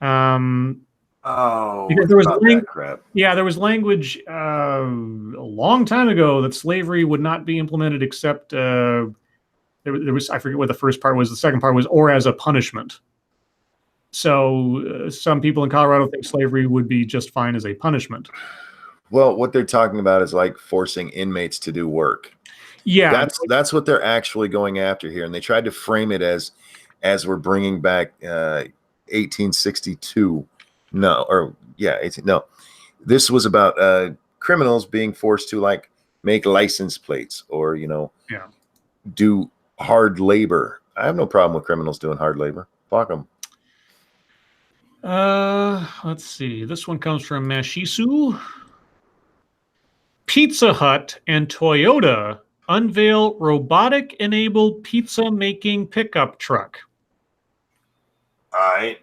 Because there was crap. Yeah, there was language a long time ago that slavery would not be implemented except there was, I forget what the first part was. The second part was, or as a punishment. So some people in Colorado think slavery would be just fine as a punishment. Well, what they're talking about is like forcing inmates to do work. Yeah, That's what they're actually going after here, and they tried to frame it as we're bringing back 1862. No, or yeah, 18, no. This was about criminals being forced to like make license plates or do hard labor. I have no problem with criminals doing hard labor. Fuck them. Let's see. This one comes from Mashisu. Pizza Hut and Toyota unveil robotic-enabled pizza-making pickup truck. All right.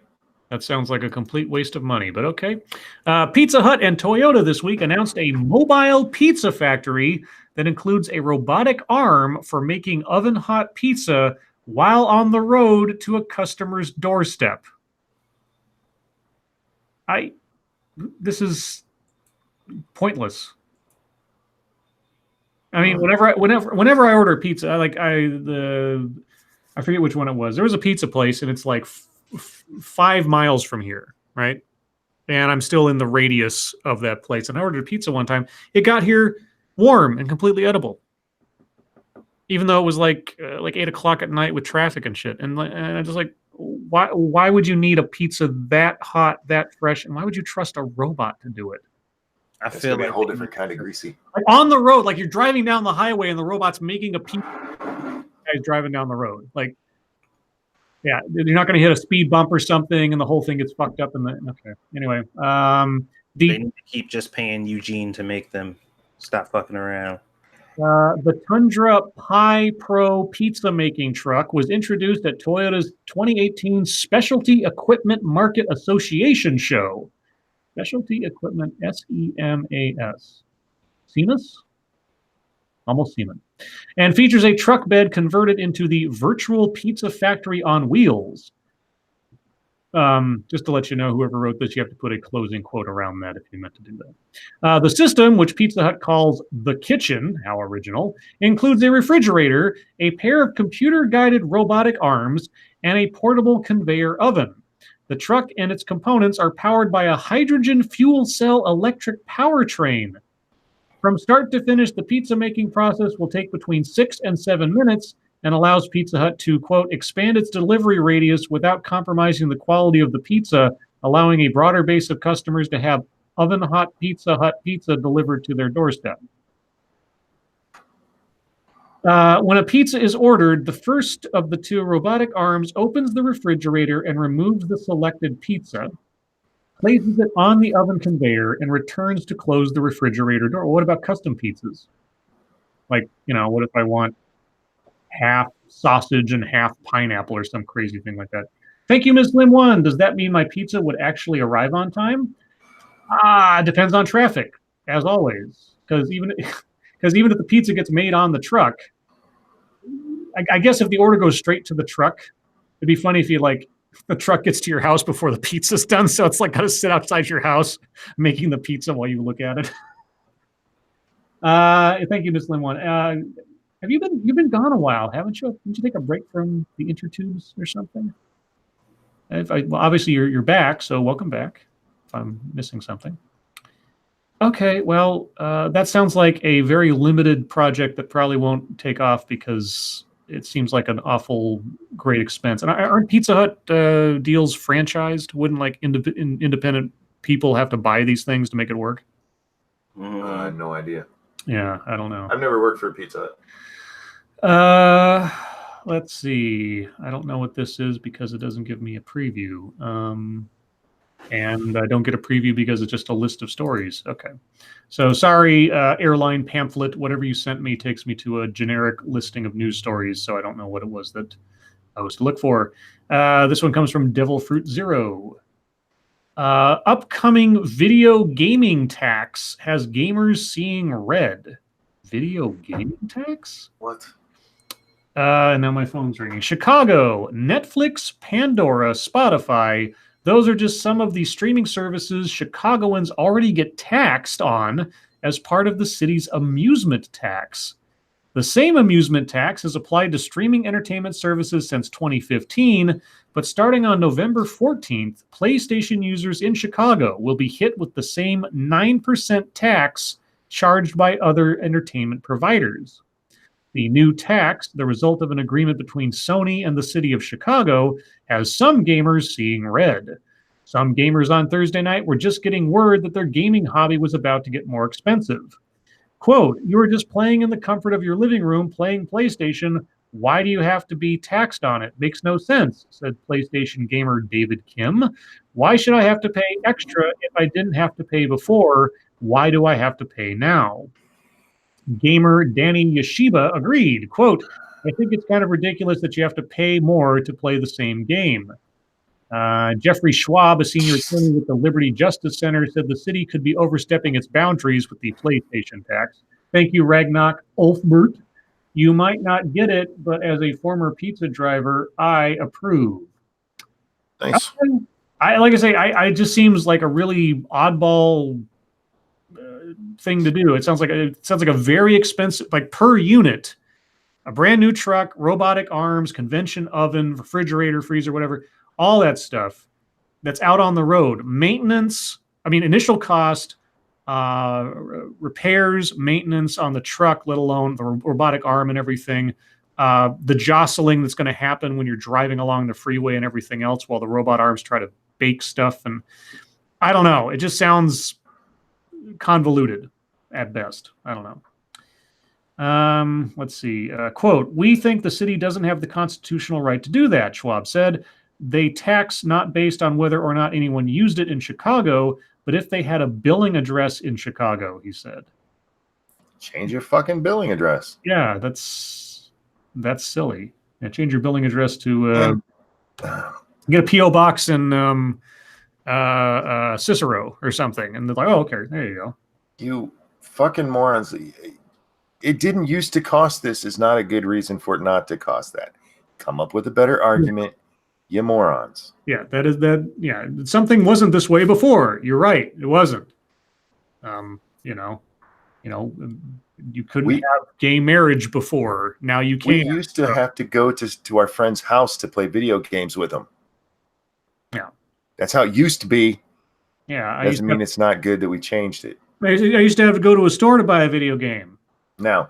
That sounds like a complete waste of money, but okay. Pizza Hut and Toyota this week announced a mobile pizza factory that includes a robotic arm for making oven-hot pizza while on the road to a customer's doorstep. This is pointless. I mean, whenever I order pizza, I forget which one it was. There was a pizza place, and it's like 5 miles from here, right? And I'm still in the radius of that place. And I ordered a pizza one time. It got here warm and completely edible, even though it was like 8 o'clock at night with traffic and shit. And I'm just like, why would you need a pizza that hot, that fresh, and why would you trust a robot to do it? I feel like a whole different kind of greasy. Like on the road, like you're driving down the highway and the robot's making a pizza. Guys driving down the road, like, yeah, you're not going to hit a speed bump or something, and the whole thing gets fucked up. Okay, anyway, they need to keep just paying Eugene to make them stop fucking around. The Tundra Pi Pro pizza making truck was introduced at Toyota's 2018 Specialty Equipment Market Association show. Specialty Equipment, SEMAS. SEMAS? Almost Seaman. And features a truck bed converted into the virtual pizza factory on wheels. Just to let you know, whoever wrote this, you have to put a closing quote around that if you meant to do that. The system, which Pizza Hut calls the kitchen, how original, includes a refrigerator, a pair of computer-guided robotic arms, and a portable conveyor oven. The truck and its components are powered by a hydrogen fuel cell electric powertrain. From start to finish, the pizza-making process will take between 6 and 7 minutes and allows Pizza Hut to, quote, expand its delivery radius without compromising the quality of the pizza, allowing a broader base of customers to have oven-hot Pizza Hut pizza delivered to their doorstep. When a pizza is ordered, the first of the 2 robotic arms opens the refrigerator and removes the selected pizza, places it on the oven conveyor, and returns to close the refrigerator door. What about custom pizzas? Like, what if I want half sausage and half pineapple or some crazy thing like that? Thank you, Ms. Lim One. Does that mean my pizza would actually arrive on time? Depends on traffic, as always. Because even if the pizza gets made on the truck, I guess if the order goes straight to the truck, it'd be funny if the truck gets to your house before the pizza's done, so it's like got to sit outside your house making the pizza while you look at it. Thank you, Ms. Lim One. You've been gone a while, haven't you? Didn't you take a break from the intertubes or something? Well, obviously you're back, so welcome back. If I'm missing something. Okay, well, that sounds like a very limited project that probably won't take off because it seems like an awful great expense. And aren't Pizza Hut deals franchised? Wouldn't independent people have to buy these things to make it work? I have no idea. Yeah, I don't know. I've never worked for a Pizza Hut. Let's see. I don't know what this is because it doesn't give me a preview. And I don't get a preview because it's just a list of stories. Okay. So sorry, airline pamphlet, whatever you sent me takes me to a generic listing of news stories, so I don't know what it was that I was to look for. This one comes from Devil Fruit Zero. Upcoming video gaming tax has gamers seeing red. Video gaming tax? What? And now my phone's ringing. Chicago, Netflix, Pandora, Spotify. Those are just some of the streaming services Chicagoans already get taxed on as part of the city's amusement tax. The same amusement tax is applied to streaming entertainment services since 2015, but starting on November 14th, PlayStation users in Chicago will be hit with the same 9% tax charged by other entertainment providers. The new tax, the result of an agreement between Sony and the city of Chicago, has some gamers seeing red. Some gamers on Thursday night were just getting word that their gaming hobby was about to get more expensive. Quote, you were just playing in the comfort of your living room, playing PlayStation. Why do you have to be taxed on it? Makes no sense, said PlayStation gamer David Kim. Why should I have to pay extra if I didn't have to pay before? Why do I have to pay now? Gamer Danny Yashiba agreed, quote, I think it's kind of ridiculous that you have to pay more to play the same game. Jeffrey Schwab, a senior attorney with the Liberty Justice Center, said the city could be overstepping its boundaries with the PlayStation tax. Thank you, Ragnar Ulfbert. You might not get it, but as a former pizza driver, I approve. Nice. Like I say, it just seems like a really oddball thing to do. It sounds like a very expensive, like per unit, a brand new truck, robotic arms, convention oven, refrigerator, freezer, whatever. All that stuff that's out on the road. Maintenance, initial cost, repairs, maintenance on the truck, let alone the robotic arm and everything. The jostling that's going to happen when you're driving along the freeway and everything else while the robot arms try to bake stuff. And I don't know. It just sounds convoluted at best. I don't know. Let's see. Quote, we think the city doesn't have the constitutional right to do that, Schwab said. They tax not based on whether or not anyone used it in Chicago, but if they had a billing address in Chicago, he said. Change your fucking billing address. Yeah, that's silly. Yeah, change your billing address to get a P.O. box in Cicero or something. And they're like, oh, okay, there you go. You fucking morons. It didn't used to cost this is not a good reason for it not to cost that. Come up with a better argument. You morons. Yeah, yeah, something wasn't this way before. You're right. It wasn't. You couldn't have gay marriage before. Now you can. We used to have to go to our friend's house to play video games with them. Yeah. That's how it used to be. Yeah. Doesn't mean it's not good that we changed it. I used to have to go to a store to buy a video game. Now,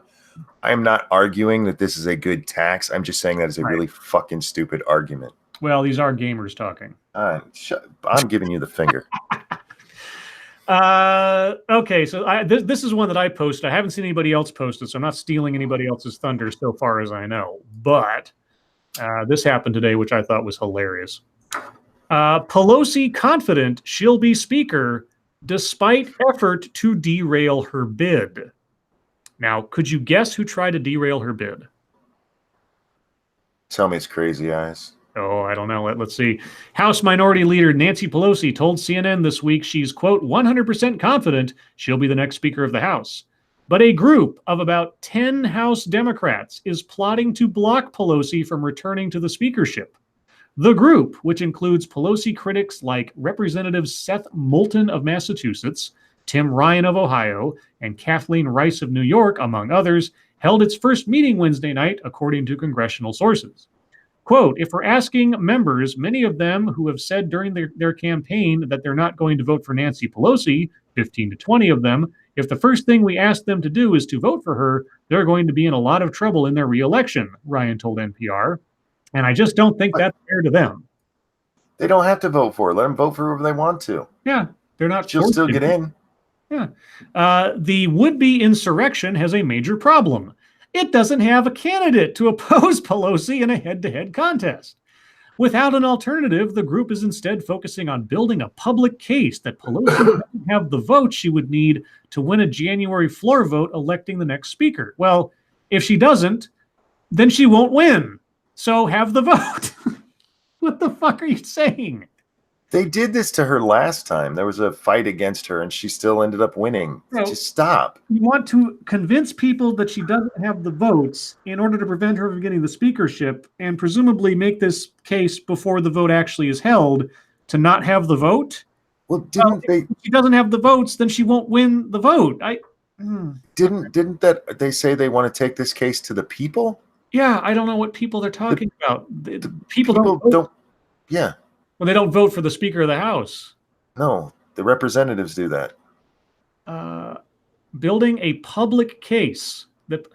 I'm not arguing that this is a good tax. I'm just saying that is a really fucking stupid argument. Well, these are gamers talking. I'm giving you the finger. Okay, so this is one that I posted. I haven't seen anybody else post it, so I'm not stealing anybody else's thunder so far as I know. But this happened today, which I thought was hilarious. Pelosi confident she'll be speaker despite effort to derail her bid. Now, could you guess who tried to derail her bid? Tell me it's Crazy Eyes. Oh, I don't know. Let's see. House Minority Leader Nancy Pelosi told CNN this week she's, quote, 100% confident she'll be the next Speaker of the House. But a group of about 10 House Democrats is plotting to block Pelosi from returning to the speakership. The group, which includes Pelosi critics like Representatives Seth Moulton of Massachusetts, Tim Ryan of Ohio, and Kathleen Rice of New York, among others, held its first meeting Wednesday night, according to congressional sources. Quote, if we're asking members, many of them who have said during their campaign that they're not going to vote for Nancy Pelosi, 15 to 20 of them, if the first thing we ask them to do is to vote for her, they're going to be in a lot of trouble in their reelection, Ryan told NPR. And I just don't think that's fair to them. They don't have to vote for her. Let them vote for whoever they want to. Yeah, they're not. She'll still get in. Yeah. The would-be insurrection has a major problem. It doesn't have a candidate to oppose Pelosi in a head-to-head contest. Without an alternative, the group is instead focusing on building a public case that Pelosi doesn't have the votes she would need to win a January floor vote electing the next speaker. Well, if she doesn't, then she won't win. So have the vote. What the fuck are you saying? They did this to her last time. There was a fight against her, and she still ended up winning. No. Just stop. You want to convince people that she doesn't have the votes in order to prevent her from getting the speakership, and presumably make this case before the vote actually is held to not have the vote? Well, if she doesn't have the votes, then she won't win the vote. Didn't that they say they want to take this case to the people? Yeah, I don't know what people they're talking about. The people don't. Yeah. Well, they don't vote for the Speaker of the House. No, the representatives do that. Building a public case that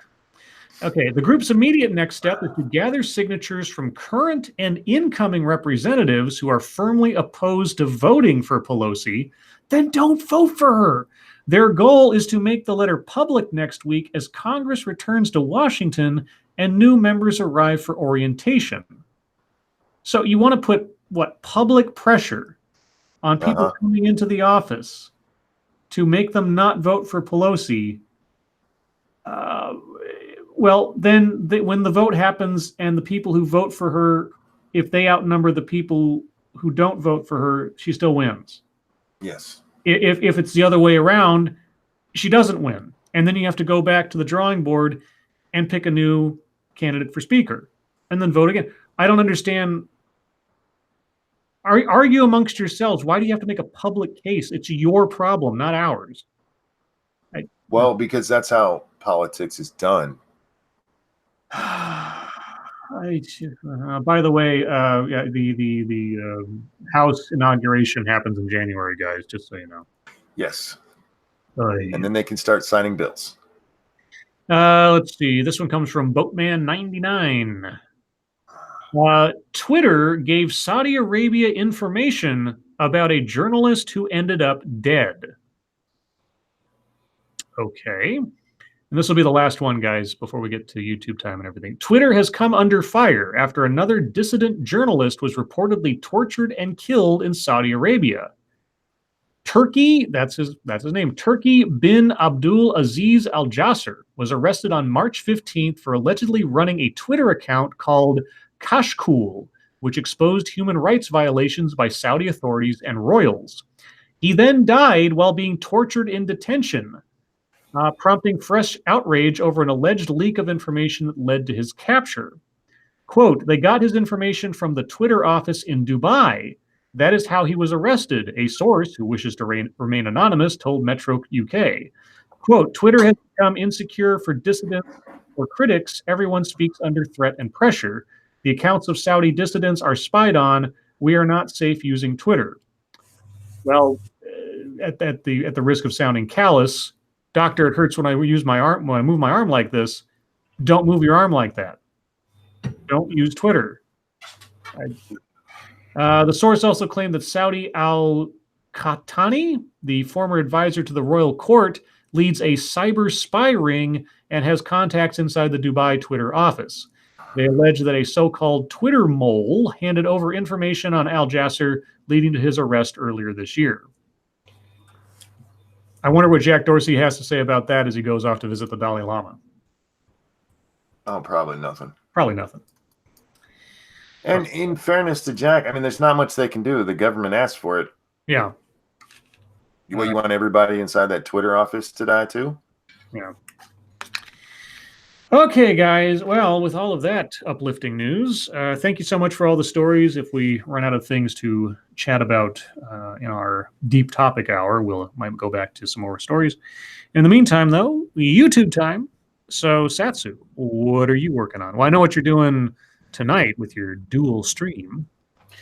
Okay, the group's immediate next step is to gather signatures from current and incoming representatives who are firmly opposed to voting for Pelosi. Then don't vote for her. Their goal is to make the letter public next week as Congress returns to Washington and new members arrive for orientation. So you want to put what, public pressure on people coming into the office to make them not vote for Pelosi. Well, then when the vote happens and the people who vote for her, if they outnumber the people who don't vote for her, she still wins. Yes. If it's the other way around, she doesn't win. And then you have to go back to the drawing board and pick a new candidate for speaker and then vote again. I don't understand. Argue amongst yourselves. Why do you have to make a public case? It's your problem, not ours. Well, because that's how politics is done. By the way, yeah, the House inauguration happens in January, guys. Just so you know. Yes. And then they can start signing bills. Let's see. This one comes from Boatman99. Twitter gave Saudi Arabia information about a journalist who ended up dead. Okay. And this will be the last one, guys, before we get to YouTube time and everything. Twitter has come under fire after another dissident journalist was reportedly tortured and killed in Saudi Arabia. Turki, that's his name, Turki bin Abdul Aziz Al Jasser, was arrested on March 15th for allegedly running a Twitter account called Kashkul, which exposed human rights violations by Saudi authorities and royals. He then died while being tortured in detention, prompting fresh outrage over an alleged leak of information that led to his capture. Quote, they got his information from the Twitter office in Dubai. That is how he was arrested, a source who wishes to remain anonymous told Metro UK. Quote, Twitter has become insecure for dissidents or critics. Everyone speaks under threat and pressure. The accounts of Saudi dissidents are spied on. We are not safe using Twitter. Well, at the risk of sounding callous, doctor, it hurts when I move my arm like this. Don't move your arm like that. Don't use Twitter. The source also claimed that Saudi Al-Qahtani, the former advisor to the royal court, leads a cyber spy ring and has contacts inside the Dubai Twitter office. They allege that a so-called Twitter mole handed over information on Al Jasser, leading to his arrest earlier this year. I wonder what Jack Dorsey has to say about that as he goes off to visit the Dalai Lama. Oh, probably nothing. Probably nothing. And in fairness to Jack, I mean, there's not much they can do. The government asked for it. Yeah. You want everybody inside that Twitter office to die too? Yeah. Okay, guys. Well, with all of that uplifting news, thank you so much for all the stories. If we run out of things to chat about in our deep topic hour, might go back to some more stories. In the meantime, though, YouTube time. So, Satsu, what are you working on? Well, I know what you're doing tonight with your dual stream.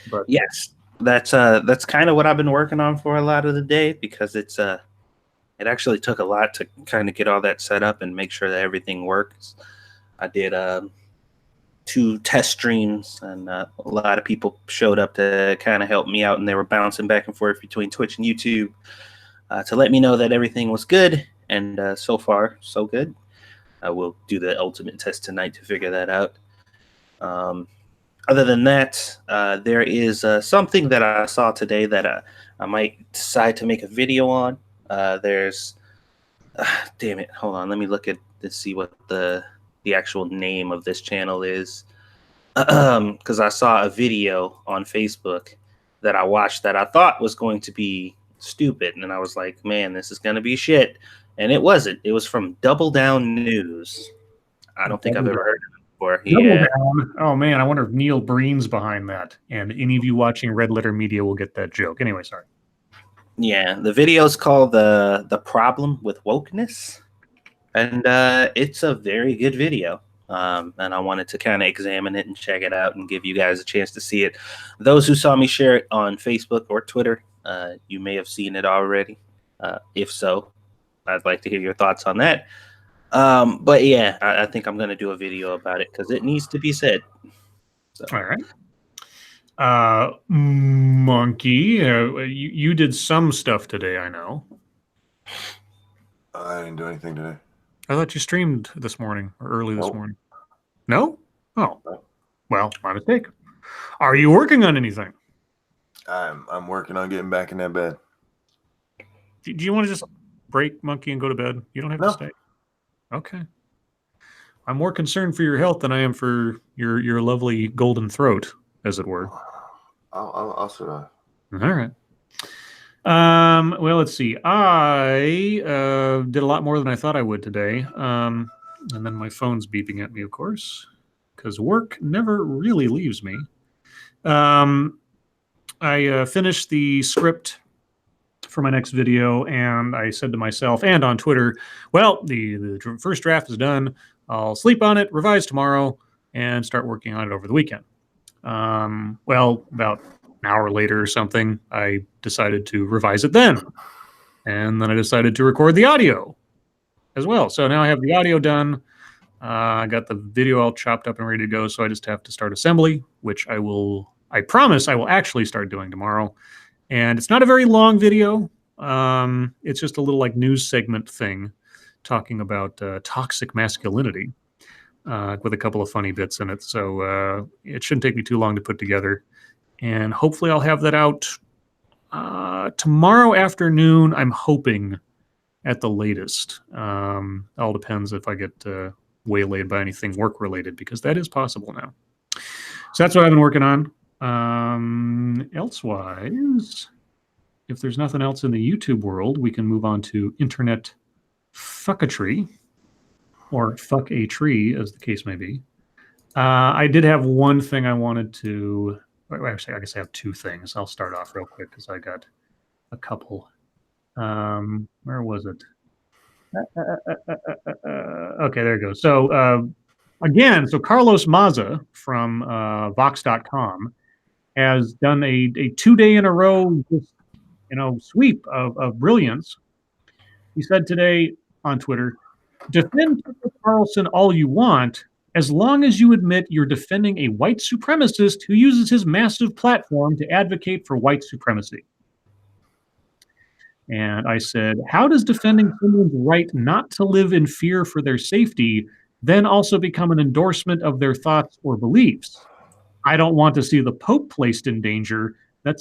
But yes, that's kind of what I've been working on for a lot of the day, because it actually took a lot to kind of get all that set up and make sure that everything works. I did 2 test streams, and a lot of people showed up to kind of help me out, and they were bouncing back and forth between Twitch and YouTube to let me know that everything was good. And so far, so good. I will do the ultimate test tonight to figure that out. Other than that, there is something that I saw today that I might decide to make a video on. There's, damn it, hold on, let me look at to see what the actual name of this channel is. Because I saw a video on Facebook that I watched that I thought was going to be stupid, and I was like, man, this is going to be shit. And it wasn't. It was from Double Down News. I don't think I've ever heard of it before. Yeah. Oh, man, I wonder if Neil Breen's behind that. And any of you watching Red Letter Media will get that joke. Anyway, sorry. Yeah, the video is called The Problem with Wokeness. And it's a very good video. And I wanted to kind of examine it and check it out and give you guys a chance to see it. Those who saw me share it on Facebook or Twitter, you may have seen it already. If so, I'd like to hear your thoughts on that. But yeah, I think I'm gonna do a video about it because it needs to be said. So. All right. Monkey, you did some stuff today, I know. I didn't do anything today. I thought you streamed this morning or early this Nope. morning. No? Oh, Nope. well, my mistake. Are you working on anything? I'm working on getting back in that bed. Do you want to just break, Monkey, and go to bed? You don't have to stay. Okay. I'm more concerned for your health than I am for your lovely golden throat, as it were. I'll survive. All right. Well, let's see. I did a lot more than I thought I would today. And then my phone's beeping at me, of course, because work never really leaves me. I finished the script for my next video, and I said to myself and on Twitter, well, the first draft is done. I'll sleep on it, revise tomorrow, and start working on it over the weekend. Well, about an hour later or something, I decided to revise it then. And then I decided to record the audio as well. So now I have the audio done. I got the video all chopped up and ready to go. So I just have to start assembly, which I promise I will actually start doing tomorrow. And it's not a very long video. It's just a little like news segment thing talking about toxic masculinity with a couple of funny bits in it. So it shouldn't take me too long to put together. And hopefully I'll have that out tomorrow afternoon, I'm hoping, at the latest. All depends if I get waylaid by anything work-related, because that is possible now. So that's what I've been working on. Elsewise, if there's nothing else in the YouTube world, we can move on to internet fuckatry, or fuck a tree, as the case may be. I did have one thing I wanted to... Actually, I guess I have two things. I'll start off real quick because I got a couple. Where was it? Okay, there you go. So again, Carlos Maza from Vox.com has done a 2 day in a row, sweep of brilliance. He said today on Twitter, "Defend Tucker Carlson all you want, as long as you admit you're defending a white supremacist who uses his massive platform to advocate for white supremacy." And I said, how does defending someone's right not to live in fear for their safety then also become an endorsement of their thoughts or beliefs? I don't want to see the Pope placed in danger. That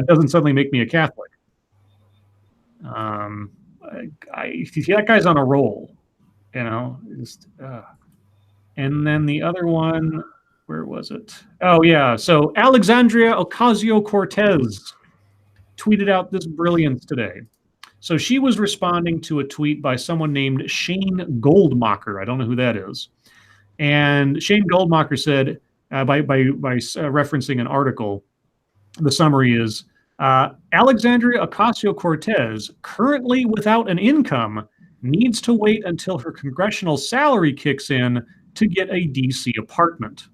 doesn't suddenly make me a Catholic. That guy's on a roll. And then the other one, where was it? Oh, yeah. So Alexandria Ocasio-Cortez tweeted out this brilliance today. So she was responding to a tweet by someone named Shane Goldmacher. I don't know who that is. And Shane Goldmacher said, by referencing an article, the summary is, Alexandria Ocasio-Cortez, currently without an income, needs to wait until her congressional salary kicks in to get a DC apartment.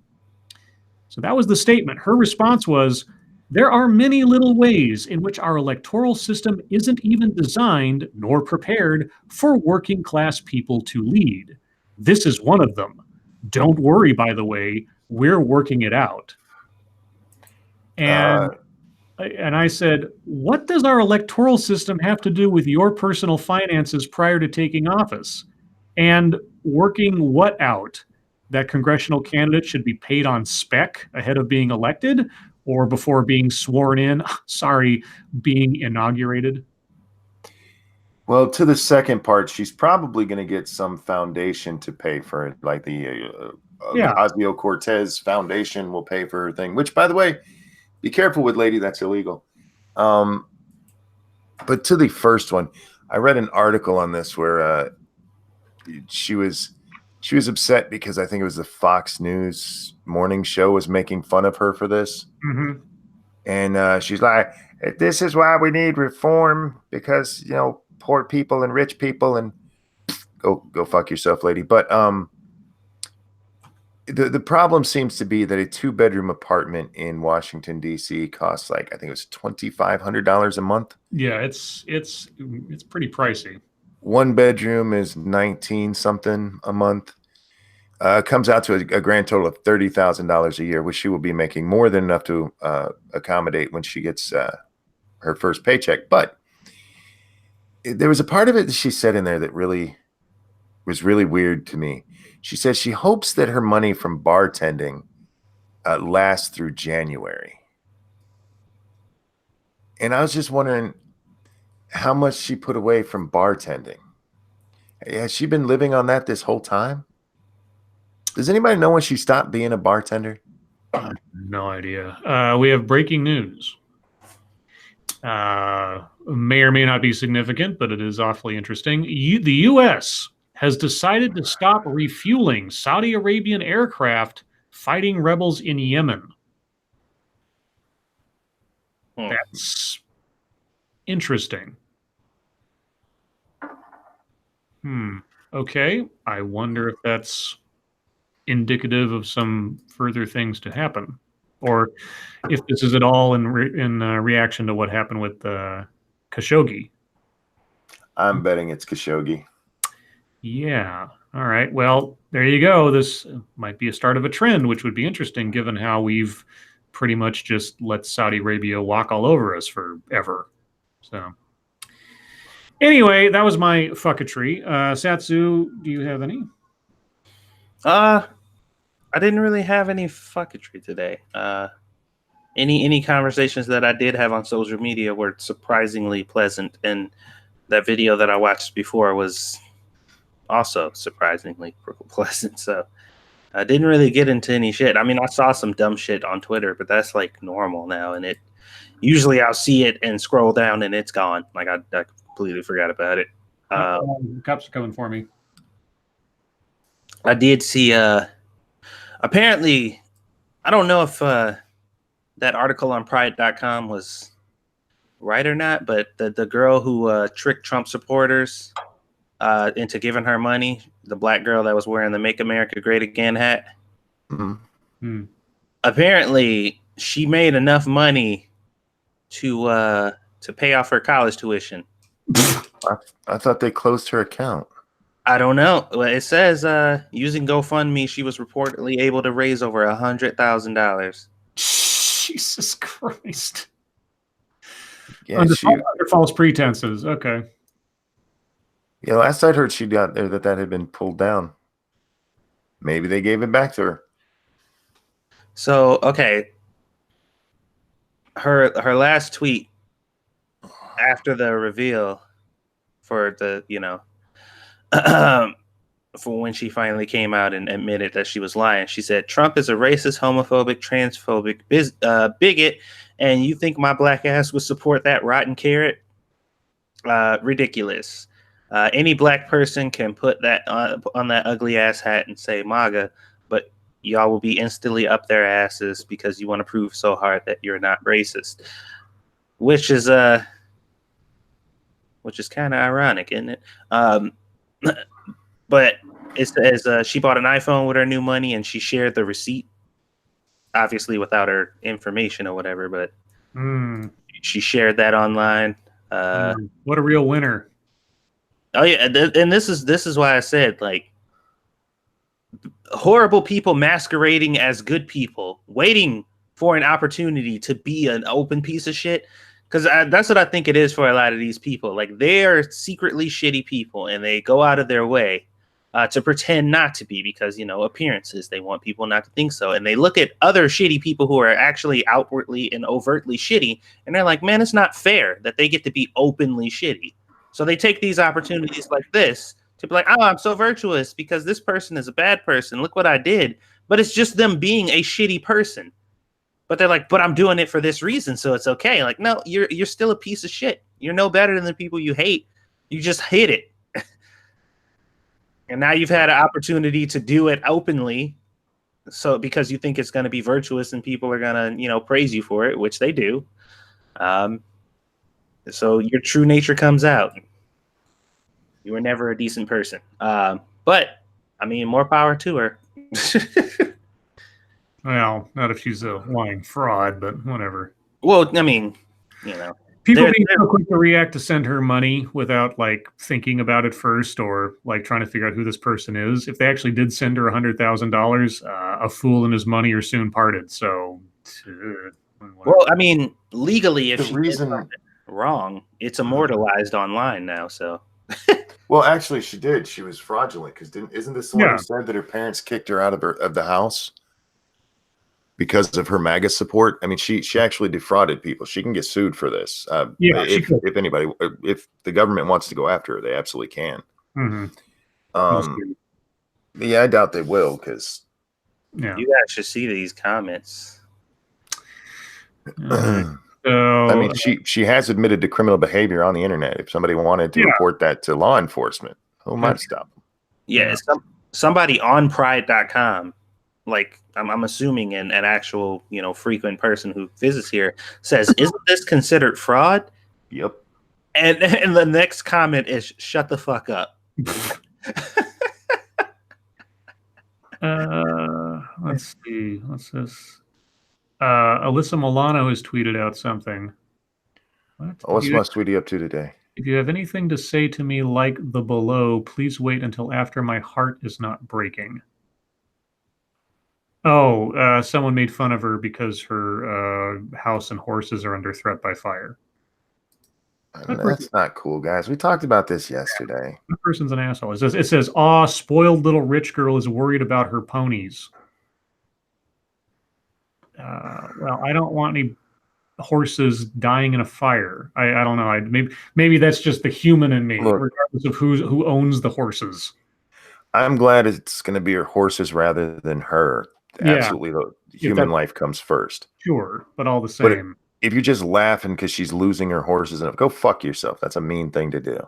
So that was the statement. Her response was, there are many little ways in which our electoral system isn't even designed nor prepared for working class people to lead. This is one of them. Don't worry, by the way, we're working it out. And I said, what does our electoral system have to do with your personal finances prior to taking office? And working what out? That congressional candidates should be paid on spec ahead of being elected or before being sworn in? Sorry, being inaugurated? Well, to the second part, she's probably going to get some foundation to pay for it, like the Ocasio-Cortez Foundation will pay for her thing, which, by the way, be careful with, lady, that's illegal. But to the first one, I read an article on this where she was upset because I think it was the Fox News morning show was making fun of her for this. Mm-hmm. And she's like, this is why we need reform, because, poor people and rich people, and go fuck yourself, lady. But the problem seems to be that a 2-bedroom apartment in Washington, D.C. costs I think it was $2,500 a month. Yeah, it's pretty pricey. one bedroom is 19 something a month. Comes out to a grand total of $30,000 a year, which she will be making more than enough to accommodate when she gets her first paycheck. But there was a part of it that she said in there that really was really weird to me. She said she hopes that her money from bartending lasts through January. And I was just wondering how much she put away from bartending. Has she been living on that this whole time? Does anybody know when she stopped being a bartender? No idea. We have breaking news. May or may not be significant, but it is awfully interesting. The U.S. has decided to stop refueling Saudi Arabian aircraft fighting rebels in Yemen. That's interesting. Okay. I wonder if that's indicative of some further things to happen, or if this is at all in reaction to what happened with Khashoggi. I'm betting it's Khashoggi. Yeah. All right. Well, there you go. This might be a start of a trend, which would be interesting given how we've pretty much just let Saudi Arabia walk all over us forever. So anyway, that was my fucketry. Satsu, do you have any? I didn't really have any fucketry today. Any conversations that I did have on social media were surprisingly pleasant, and that video that I watched before was also surprisingly pleasant. So I didn't really get into any shit. I mean, I saw some dumb shit on Twitter, but that's like normal now, and it usually I'll see it and scroll down and it's gone. Like I completely forgot about it. Cops are coming for me. I did see apparently, I don't know if that article on pride.com was right or not, but the girl who tricked Trump supporters into giving her money, the black girl that was wearing the Make America Great Again hat, apparently she made enough money to pay off her college tuition. I thought they closed her account. I don't know. Well, it says using GoFundMe, she was reportedly able to raise over $100,000. Jesus Christ! Yeah, under false pretenses. Okay. Yeah, last I heard, she got there that had been pulled down. Maybe they gave it back to her. So okay, her last tweet after the reveal for the for when she finally came out and admitted that she was lying, she said, "Trump is a racist, homophobic, transphobic bigot, and you think my black ass would support that rotten carrot? Ridiculous. Any black person can put that on that ugly ass hat and say MAGA, but y'all will be instantly up their asses because you want to prove so hard that you're not racist," which is kind of ironic, isn't it? But it says she bought an iPhone with her new money and she shared the receipt, obviously without her information or whatever, but she shared that online. What a real winner. Oh yeah, and this is why I said, like, horrible people masquerading as good people, waiting for an opportunity to be an open piece of shit. Because that's what I think it is for a lot of these people. Like, they are secretly shitty people, and they go out of their way to pretend not to be because, appearances. They want people not to think so. And they look at other shitty people who are actually outwardly and overtly shitty, and they're like, man, it's not fair that they get to be openly shitty. So they take these opportunities like this to be like, oh, I'm so virtuous because this person is a bad person. Look what I did. But it's just them being a shitty person. But they're like, but I'm doing it for this reason, so it's okay. Like, no, you're still a piece of shit. You're no better than the people you hate. You just hate it. And now you've had an opportunity to do it openly. So because you think it's going to be virtuous and people are going to, praise you for it, which they do. So your true nature comes out. You were never a decent person. But, I mean, more power to her. Well, not if she's a lying fraud, but whatever. Well, I mean, People They're- being so quick to react to send her money without like thinking about it first or like trying to figure out who this person is. If they actually did send her $100,000, a fool and his money are soon parted. So, Well, I mean, legally, if The she did reason- something wrong, it's immortalized online now. So Well, actually, she did. She was fraudulent because isn't this the one Yeah. who said that her parents kicked her out of the house because of her MAGA support? I mean, she actually defrauded people. She can get sued for this. Yeah, she could. If the government wants to go after her, they absolutely can. Mhm. Yeah, I doubt they will because Yeah. you guys should see these comments. So, I mean, she has admitted to criminal behavior on the internet. If somebody wanted to Yeah. report that to law enforcement, who might Yeah. stop them? Yeah, somebody on pride.com, like I'm assuming an actual, frequent person who visits here says, "Isn't this considered fraud?" Yep. And the next comment is, "Shut the fuck up." let's see. What's this? Alyssa Milano has tweeted out something. What? What's my sweetie up to today? If you have anything to say to me like the below, please wait until after my heart is not breaking. Oh, someone made fun of her because her house and horses are under threat by fire. That's not cool, guys. We talked about this yesterday. That person's an asshole. It says, "Aw, spoiled little rich girl is worried about her ponies." Well, I don't want any horses dying in a fire. I don't know. Maybe that's just the human in me, Look, regardless of who owns the horses. I'm glad it's going to be her horses rather than her. Yeah. Absolutely, the human life comes first. Sure, but all the same. If you're just laughing because she's losing her horses, go fuck yourself. That's a mean thing to do.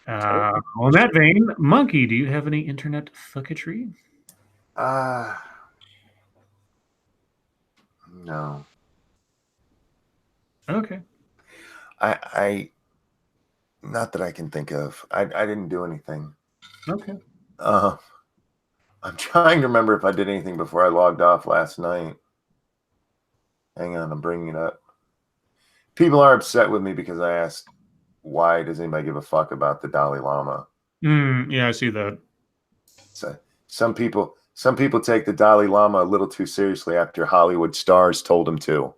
Well, in that vein, Monkey, do you have any internet fucketry? No. Okay. I not that I can think of. I didn't do anything. Okay. I'm trying to remember if I did anything before I logged off last night. Hang on, I'm bringing it up. People are upset with me because I asked, why does anybody give a fuck about the Dalai Lama? Yeah, I see that. So some people take the Dalai Lama a little too seriously after Hollywood stars told him to.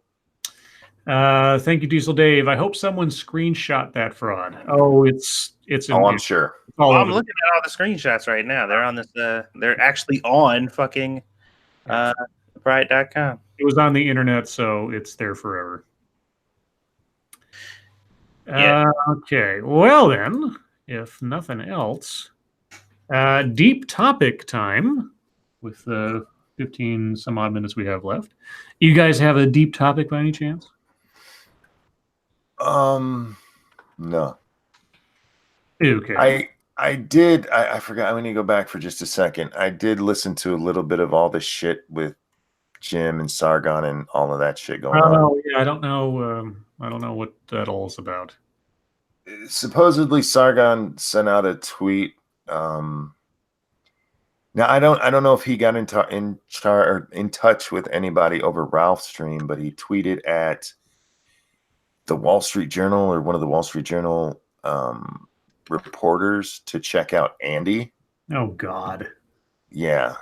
Thank you, Diesel Dave. I hope someone screenshot that fraud. Oh, it's I'm sure. Oh, I'm looking at all the screenshots right now. They're on this. They're actually on fucking Bright.com. It was on the internet, so it's there forever. Yeah. Okay. Well then, if nothing else, deep topic time with the 15 some odd minutes we have left. You guys have a deep topic by any chance? No. Okay. I did. I forgot. I'm going to go back for just a second. I did listen to a little bit of all the shit with Jim and Sargon and all of that shit going on. Oh yeah, I don't know. I don't know what that all is about. Supposedly, Sargon sent out a tweet. Now I don't know if he got in touch with anybody over Ralph's stream, but he tweeted at the Wall Street Journal or one of the Wall Street Journal reporters to check out Andy. Oh God. Yeah.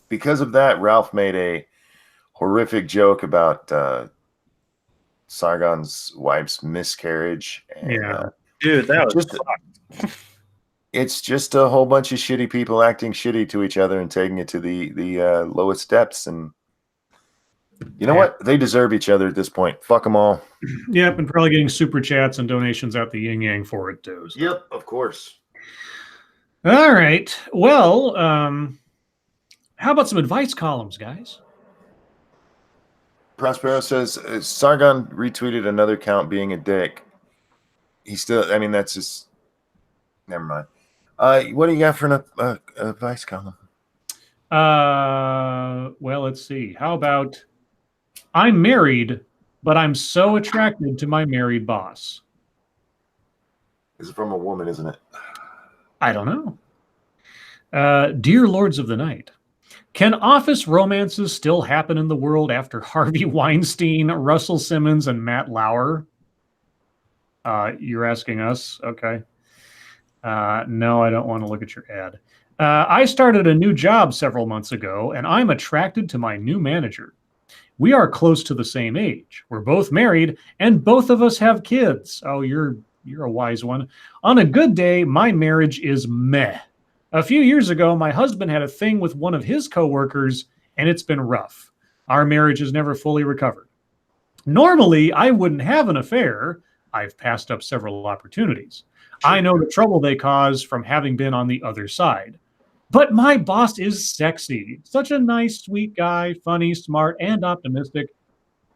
Because of that, Ralph made a horrific joke about Sargon's wife's miscarriage. And, Yeah. Dude, that was it's just a whole bunch of shitty people acting shitty to each other and taking it to the lowest depths. And you know what? They deserve each other at this point. Fuck them all. Yep, and probably getting super chats and donations out the yin yang for it too. So. Yep, of course. All right. Well, how about some advice columns, guys? Prospero says Sargon retweeted another account being a dick. He still, I mean, that's just, never mind. What do you got for an advice column? Well, let's see. How about I'm married, but I'm so attracted to my married boss. This is from a woman, isn't it? I don't know. Dear Lords of the Night, Can office romances still happen in the world after Harvey Weinstein, Russell Simmons, and Matt Lauer? You're asking us? Okay. No, I don't want to look at your ad. I started a new job several months ago, and I'm attracted to my new manager. We are close to the same age. We're both married, and both of us have kids. Oh, you're a wise one. On a good day, my marriage is meh. A few years ago, my husband had a thing with one of his coworkers, and it's been rough. Our marriage has never fully recovered. Normally, I wouldn't have an affair. I've passed up several opportunities. I know the trouble they cause from having been on the other side. But my boss is sexy. Such a nice, sweet guy, funny, smart, and optimistic.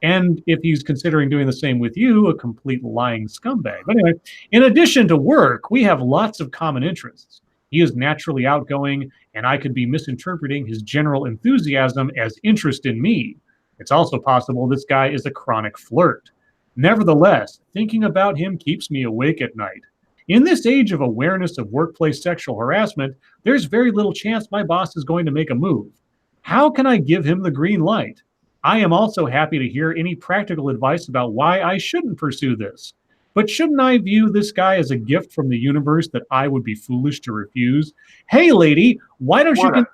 And if he's considering doing the same with you, a complete lying scumbag. But anyway, in addition to work, we have lots of common interests. He is naturally outgoing, and I could be misinterpreting his general enthusiasm as interest in me. It's also possible this guy is a chronic flirt. Nevertheless, thinking about him keeps me awake at night. In this age of awareness of workplace sexual harassment, there's very little chance my boss is going to make a move. How can I give him the green light? I am also happy to hear any practical advice about why I shouldn't pursue this. But shouldn't I view this guy as a gift from the universe that I would be foolish to refuse? Hey, lady, why don't you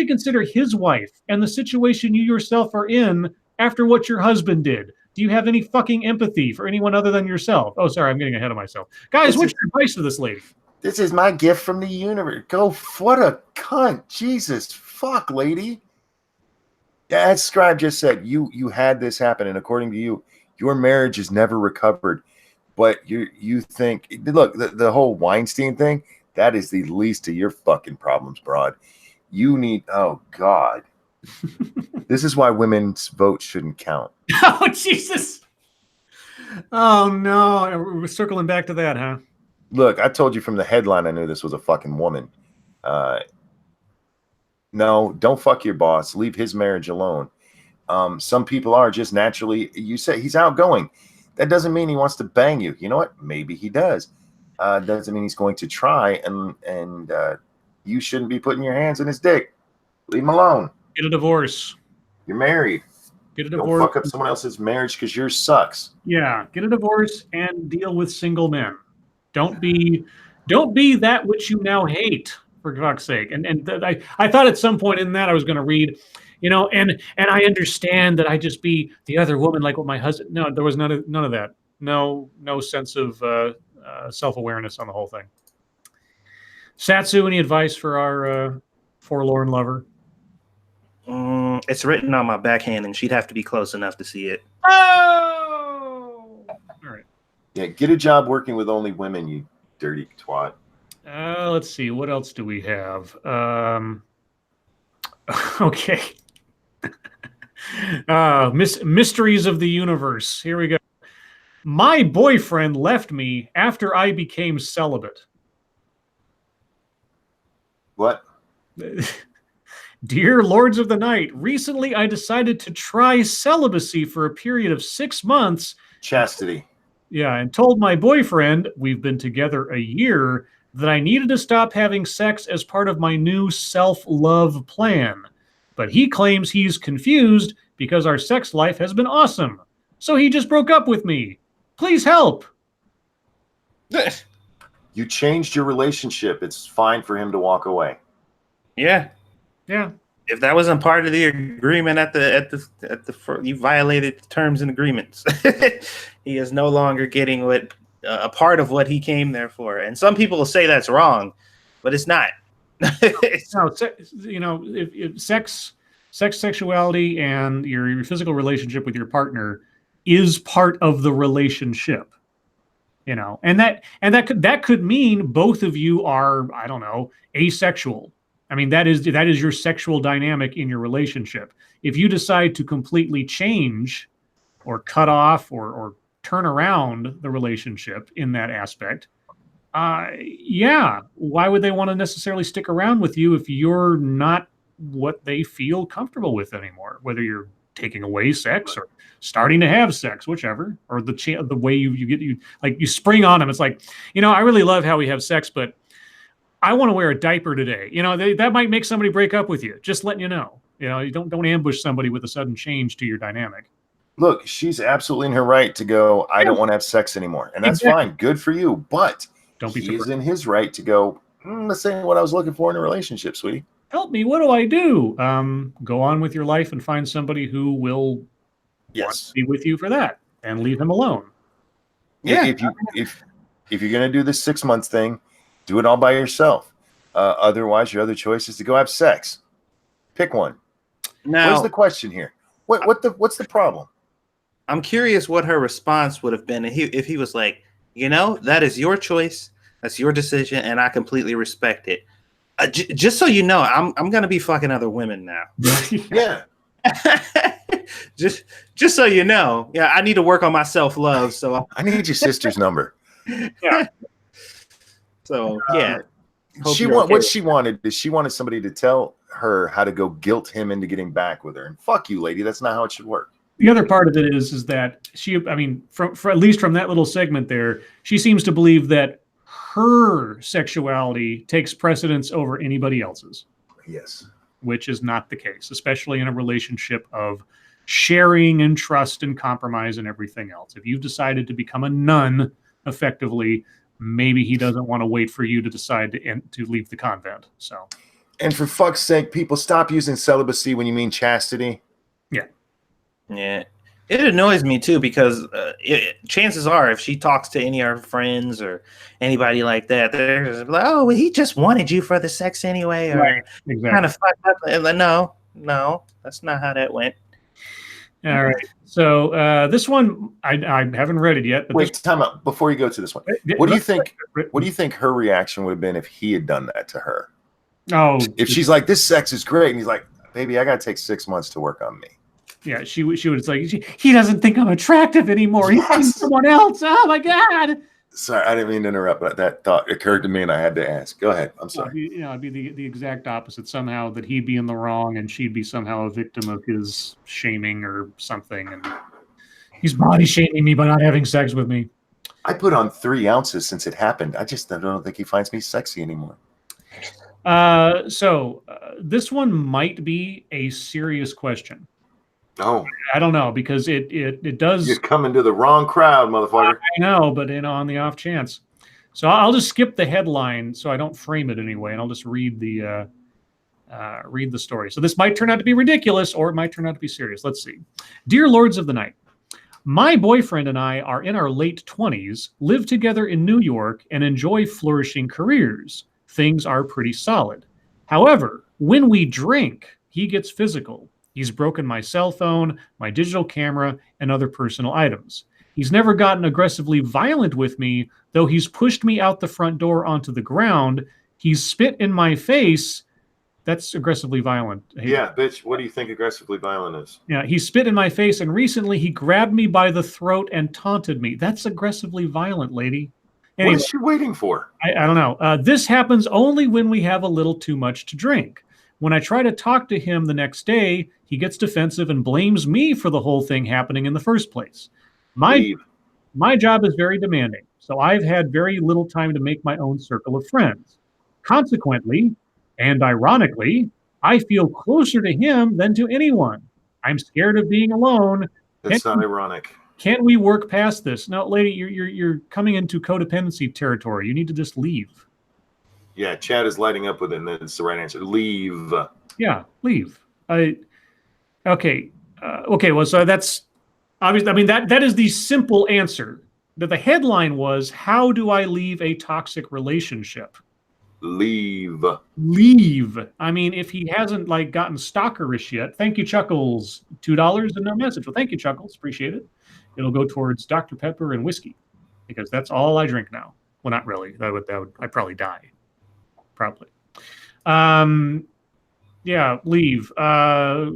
consider his wife and the situation you yourself are in after what your husband did? Do you have any fucking empathy for anyone other than yourself? Oh, sorry, I'm getting ahead of myself. Guys, what's your advice to this lady? This is my gift from the universe. Go, what a cunt. Jesus, fuck, lady. Yeah, as Scribe just said, you had this happen, and according to you, your marriage has never recovered. But you think, look, the whole Weinstein thing, that is the least of your fucking problems, broad. You need, oh, God. This is why women's votes shouldn't count. Oh, Jesus. Oh, no. We're circling back to that, huh? Look, I told you from the headline I knew this was a fucking woman. No, don't fuck your boss. Leave his marriage alone. Some people are just naturally, you say he's outgoing. That doesn't mean he wants to bang you. You know what? Maybe he does. Doesn't mean he's going to try, and you shouldn't be putting your hands in his dick. Leave him alone. Get a divorce. You're married. Get a divorce. Don't fuck up someone else's marriage because yours sucks. Yeah, get a divorce and deal with single men. Don't be that which you now hate, for fuck's sake. And I thought at some point in that I was going to read, and I understand that I just be the other woman like what my husband. No, there was none of that. No sense of self-awareness on the whole thing. Satsu, any advice for our forlorn lover? It's written on my backhand, and she'd have to be close enough to see it. Oh! All right. Yeah, get a job working with only women, you dirty twat. Let's see. What else do we have? Okay. Mysteries of the universe. Here we go. My boyfriend left me after I became celibate. What? Dear Lords of the Night, recently I decided to try celibacy for a period of 6 months. Chastity. Yeah, and told my boyfriend, we've been together a year, that I needed to stop having sex as part of my new self-love plan. But he claims he's confused because our sex life has been awesome. So he just broke up with me. Please help. You changed your relationship. It's fine for him to walk away. Yeah. Yeah. If that wasn't part of the agreement you violated the terms and agreements. He is no longer getting a part of what he came there for. And some people will say that's wrong, but it's not. No, if sexuality and your physical relationship with your partner is part of the relationship, and that could mean both of you are, I don't know, asexual. I mean, that is your sexual dynamic in your relationship. If you decide to completely change or cut off or turn around the relationship in that aspect, yeah, why would they want to necessarily stick around with you if you're not what they feel comfortable with anymore? Whether you're taking away sex or starting to have sex, whichever, or the way you spring on them. It's like, I really love how we have sex, but I want to wear a diaper today. That might make somebody break up with you. Just letting you know. You don't ambush somebody with a sudden change to your dynamic. Look, she's absolutely in her right to go, I don't want to have sex anymore. And that's fine. Good for you. But he's in his right to go, this ain't what I was looking for in a relationship, sweetie. Help me. What do I do? Go on with your life and find somebody who will want to be with you for that and leave him alone. Yeah. If you're going to do this 6 months thing, do it all by yourself. Otherwise, your other choice is to go have sex. Pick one. Now, where's the question here? What's the problem? I'm curious what her response would have been if he was like, that is your choice, that's your decision, and I completely respect it. Just so you know, I'm gonna be fucking other women now. Yeah. just so you know, yeah, I need to work on my self-love. So I need your sister's number. Yeah. So yeah. What she wanted is she wanted somebody to tell her how to go guilt him into getting back with her. And fuck you, lady. That's not how it should work. The other part of it is that for at least from that little segment there, she seems to believe that her sexuality takes precedence over anybody else's. Yes. Which is not the case, especially in a relationship of sharing and trust and compromise and everything else. If you've decided to become a nun, effectively, maybe he doesn't want to wait for you to decide to leave the convent. So, and for fuck's sake, people, stop using celibacy when you mean chastity. Yeah. It annoys me too because chances are, if she talks to any of her friends or anybody like that, they're just like, "Oh, well, he just wanted you for the sex anyway," or exactly. Kind of fucked up. And like, no, that's not how that went. All right. So this one, I haven't read it yet. But wait, time out before you go to this one. What do you think? What do you think her reaction would have been if he had done that to her? Oh, if she's like, "This sex is great," and he's like, "Baby, I got to take 6 months to work on me." Yeah, she would like, he doesn't think I'm attractive anymore. He's seeing someone else. Oh my God. Sorry, I didn't mean to interrupt, but that thought occurred to me and I had to ask. Go ahead. I'm sorry. It'd be the exact opposite somehow, that he'd be in the wrong and she'd be somehow a victim of his shaming or something. And he's body shaming me by not having sex with me. I put on 3 ounces since it happened. I don't think he finds me sexy anymore. So this one might be a serious question. Oh, I don't know, because it does. You're coming to the wrong crowd, motherfucker. I know, but on the off chance. So I'll just skip the headline so I don't frame it anyway, and I'll just read the story. So this might turn out to be ridiculous, or it might turn out to be serious. Let's see. Dear Lords of the Night, my boyfriend and I are in our late 20s, live together in New York, and enjoy flourishing careers. Things are pretty solid. However, when we drink, he gets physical. He's broken my cell phone, my digital camera, and other personal items. He's never gotten aggressively violent with me, though he's pushed me out the front door onto the ground. He's spit in my face. That's aggressively violent. Yeah, bitch, what do you think aggressively violent is? Yeah, he spit in my face, and recently he grabbed me by the throat and taunted me. That's aggressively violent, lady. Anyway, what is she waiting for? I don't know. This happens only when we have a little too much to drink. When I try to talk to him the next day, he gets defensive and blames me for the whole thing happening in the first place. My job is very demanding, so I've had very little time to make my own circle of friends. Consequently, and ironically, I feel closer to him than to anyone. I'm scared of being alone. That's not ironic. Can't we work past this? No, lady, you're coming into codependency territory. You need to just leave. Yeah, Chad is lighting up with it, and that's the right answer. Leave. Yeah, leave. Okay. Well, so that's obviously. I mean, that is the simple answer. That the headline was, "How do I leave a toxic relationship?" Leave. Leave. I mean, if he hasn't gotten stalkerish yet, thank you, Chuckles. $2 and no message. Well, thank you, Chuckles. Appreciate it. It'll go towards Dr. Pepper and whiskey, because that's all I drink now. Well, not really. I'd probably die. Probably. Yeah, leave. But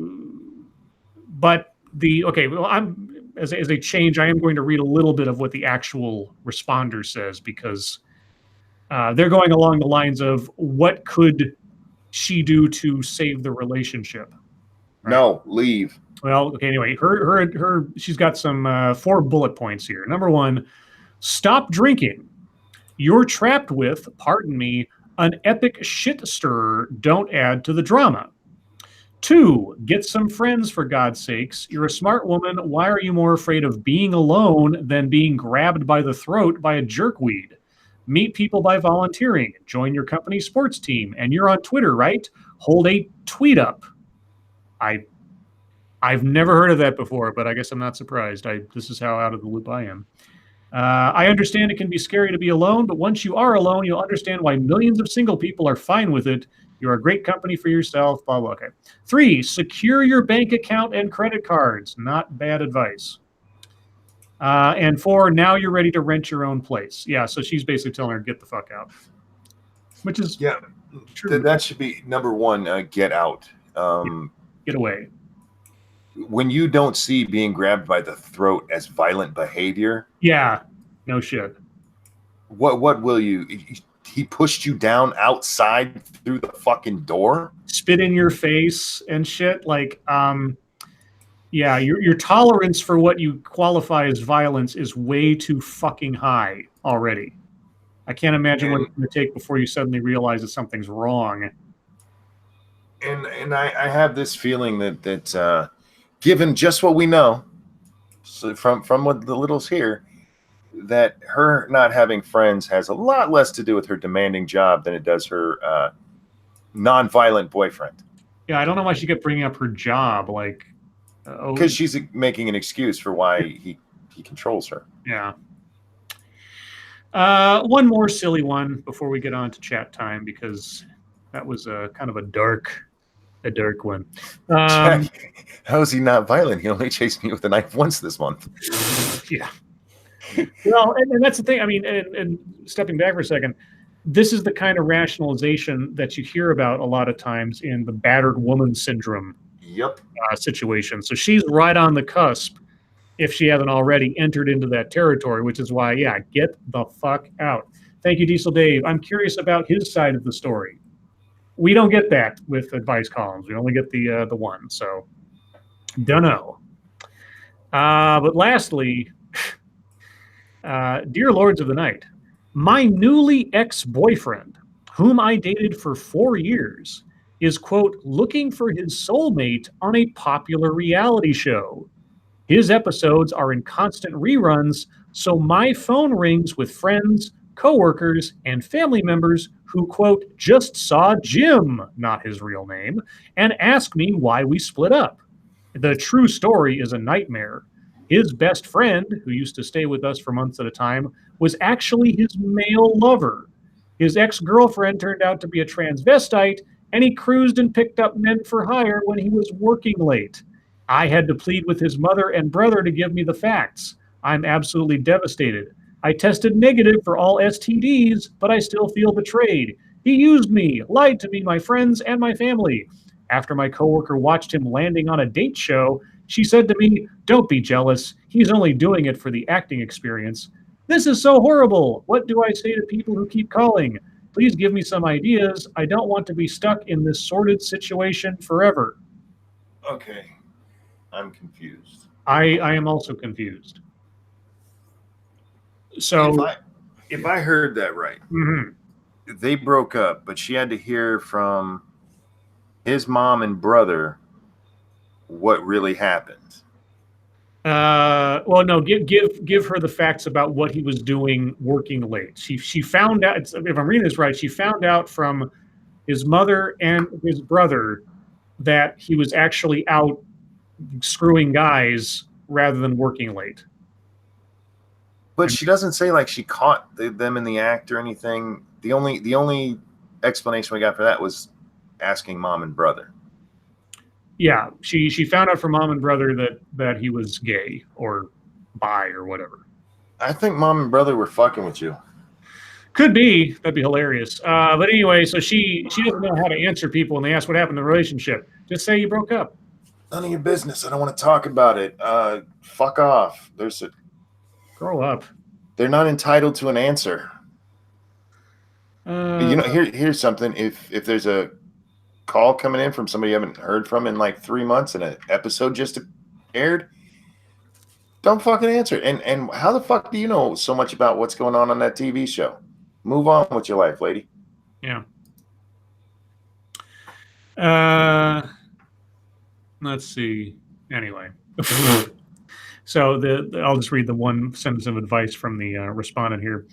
as a change, I am going to read a little bit of what the actual responder says, because they're going along the lines of, what could she do to save the relationship? Right? No, leave. Well, okay, anyway, she's got some 4 bullet points here. Number 1, stop drinking. You're trapped with, pardon me, An epic shit stirrer. Don't add to the drama. 2, get some friends for God's sakes. You're a smart woman. Why are you more afraid of being alone than being grabbed by the throat by a jerkweed? Meet people by volunteering. Join your company sports team. And you're on Twitter, right? Hold a tweet up. I've never heard of that before, but I guess I'm not surprised. This is how out of the loop I am. I understand it can be scary to be alone, but once you are alone, you'll understand why millions of single people are fine with it. You're a great company for yourself, blah, blah. Okay. 3, secure your bank account and credit cards. Not bad advice. And 4, now you're ready to rent your own place. Yeah, so she's basically telling her, get the fuck out. Which is true. That should be number 1, get out. Get away. When you don't see being grabbed by the throat as violent behavior. Yeah, no shit. What will you... He pushed you down outside through the fucking door? Spit in your face and shit. Like, yeah, your tolerance for what you qualify as violence is way too fucking high already. I can't imagine what it's going to take before you suddenly realize that something's wrong. And I have this feeling that given just what we know, so from what the littles here, that her not having friends has a lot less to do with her demanding job than it does her non-violent boyfriend. Yeah, I don't know why she kept bringing up her job, like... Because she's making an excuse for why he controls her. Yeah. One more silly one before we get on to chat time, because that was kind of a dark one. How is he not violent? He only chased me with a knife once this month. Yeah. Well, and that's the thing. I mean, and stepping back for a second, this is the kind of rationalization that you hear about a lot of times in the battered woman syndrome situation. So she's right on the cusp, if she hasn't already entered into that territory, which is why, yeah, get the fuck out. Thank you, Diesel Dave. I'm curious about his side of the story. We don't get that with advice columns. We only get the one. So, dunno. But lastly... Dear Lords of the Night, my newly ex-boyfriend, whom I dated for 4 years, is, quote, looking for his soulmate on a popular reality show. His episodes are in constant reruns, so my phone rings with friends, coworkers, and family members who, quote, just saw Jim, not his real name, and ask me why we split up. The true story is a nightmare. His best friend, who used to stay with us for months at a time, was actually his male lover. His ex-girlfriend turned out to be a transvestite, and he cruised and picked up men for hire when he was working late. I had to plead with his mother and brother to give me the facts. I'm absolutely devastated. I tested negative for all STDs, but I still feel betrayed. He used me, lied to me, my friends, and my family. After my coworker watched him landing on a date show, she said to me, don't be jealous. He's only doing it for the acting experience. This is so horrible. What do I say to people who keep calling? Please give me some ideas. I don't want to be stuck in this sordid situation forever. Okay. I'm confused. I am also confused. So if I heard that right, they broke up, but she had to hear from his mom and brother what really happened. Well, no, give her the facts about what he was doing working late. She found out, if I'm reading this right, she found out from his mother and his brother that he was actually out screwing guys rather than working late. But she doesn't say like she caught them in the act or anything. The only explanation we got for that was asking mom and brother. Yeah, she found out from mom and brother that he was gay or bi or whatever. I think mom and brother were fucking with you. Could be. That'd be hilarious. But anyway, so she doesn't know how to answer people when they ask what happened in the relationship. Just say you broke up. None of your business. I don't want to talk about it. Fuck off. Grow up. They're not entitled to an answer. Here's something. If there's a call coming in from somebody you haven't heard from in like 3 months and an episode just aired, don't fucking answer it. And how the fuck do you know so much about what's going on that TV show? Move on with your life, lady. Yeah. Let's see. Anyway. So I'll just read the one sentence of advice from the respondent here.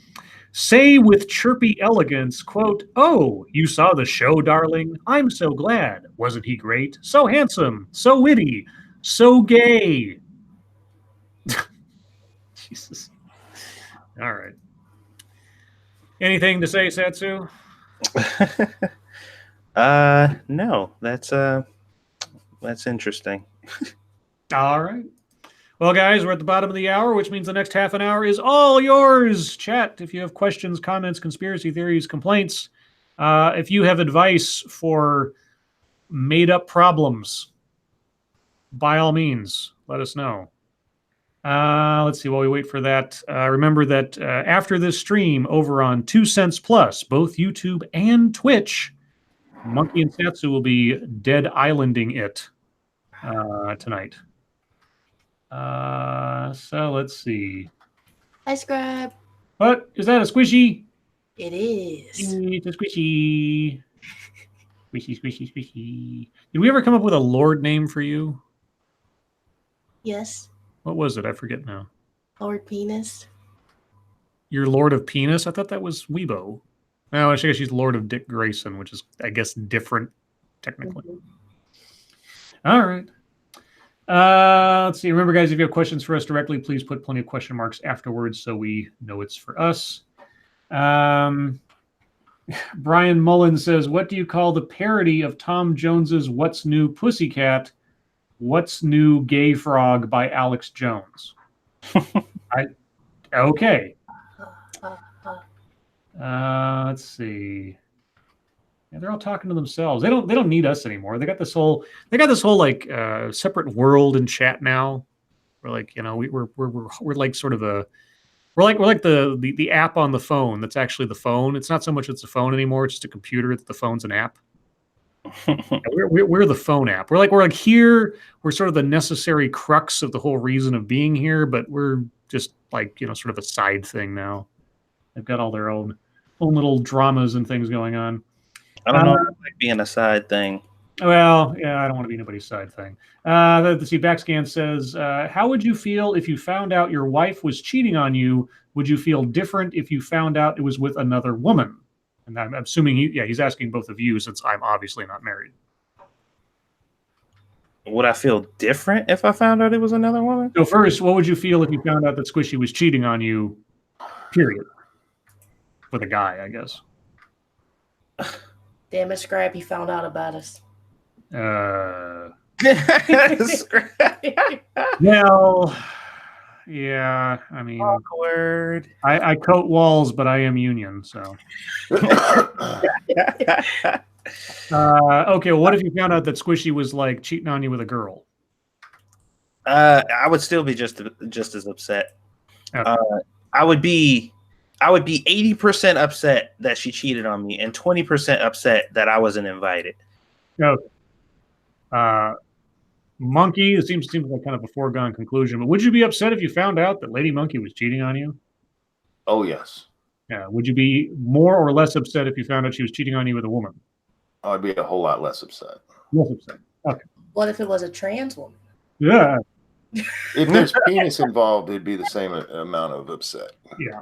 Say with chirpy elegance, quote, "Oh, you saw the show, darling? I'm so glad. Wasn't he great? So handsome, so witty, so gay." Jesus. All right. Anything to say, Satsu? No, that's interesting. All right. Well, guys, we're at the bottom of the hour, which means the next half an hour is all yours. Chat if you have questions, comments, conspiracy theories, complaints. If you have advice for made-up problems, by all means, let us know. Let's see while we wait for that. Remember that after this stream over on 2 Cents Plus, both YouTube and Twitch, Monkey and Satsu will be dead islanding it tonight. So let's see. Hi, Scribe. What? Is that a squishy? It is. It's a squishy. Squishy, squishy, squishy. Did we ever come up with a Lord name for you? Yes. What was it? I forget now. Lord Penis. You're Lord of Penis? I thought that was Weibo. No, I guess she's Lord of Dick Grayson, which is, I guess, different technically. Mm-hmm. All right. Let's see. Remember, guys, if you have questions for us directly, please put plenty of question marks afterwards so we know it's for us. Brian Mullen says, what do you call the parody of Tom Jones's What's New Pussycat? What's New Gay Frog by Alex Jones? Okay. Let's see. Yeah, they're all talking to themselves. They don't need us anymore. They got this whole like separate world in chat now. We're like, we're like sort of we're like the app on the phone that's actually the phone. It's not so much it's a phone anymore. It's just a computer. The phone's an app. We're the phone app. We're like here. We're sort of the necessary crux of the whole reason of being here, but we're just like sort of a side thing now. They've got all their own little dramas and things going on. I don't know if it might be a side thing. Well, yeah, I don't want to be anybody's side thing. Let's see. Backscan says, how would you feel if you found out your wife was cheating on you? Would you feel different if you found out it was with another woman? And I'm assuming he's asking both of you since I'm obviously not married. Would I feel different if I found out it was another woman? So first, what would you feel if you found out that Squishy was cheating on you, period? With a guy, I guess. Damn it, Scribe, he found out about us. Well, yeah, I mean, awkward. I coat walls, but I am union, so. Okay, well, what if you found out that Squishy was like cheating on you with a girl? I would still be just as upset. Okay. I would be 80% upset that she cheated on me and 20% upset that I wasn't invited. Okay. Monkey, it seems like kind of a foregone conclusion, but would you be upset if you found out that Lady Monkey was cheating on you? Oh, yes. Yeah. Would you be more or less upset if you found out she was cheating on you with a woman? I'd be a whole lot less upset. Less upset. Okay. What if it was a trans woman? Yeah. If there's penis involved, it'd be the same amount of upset. Yeah.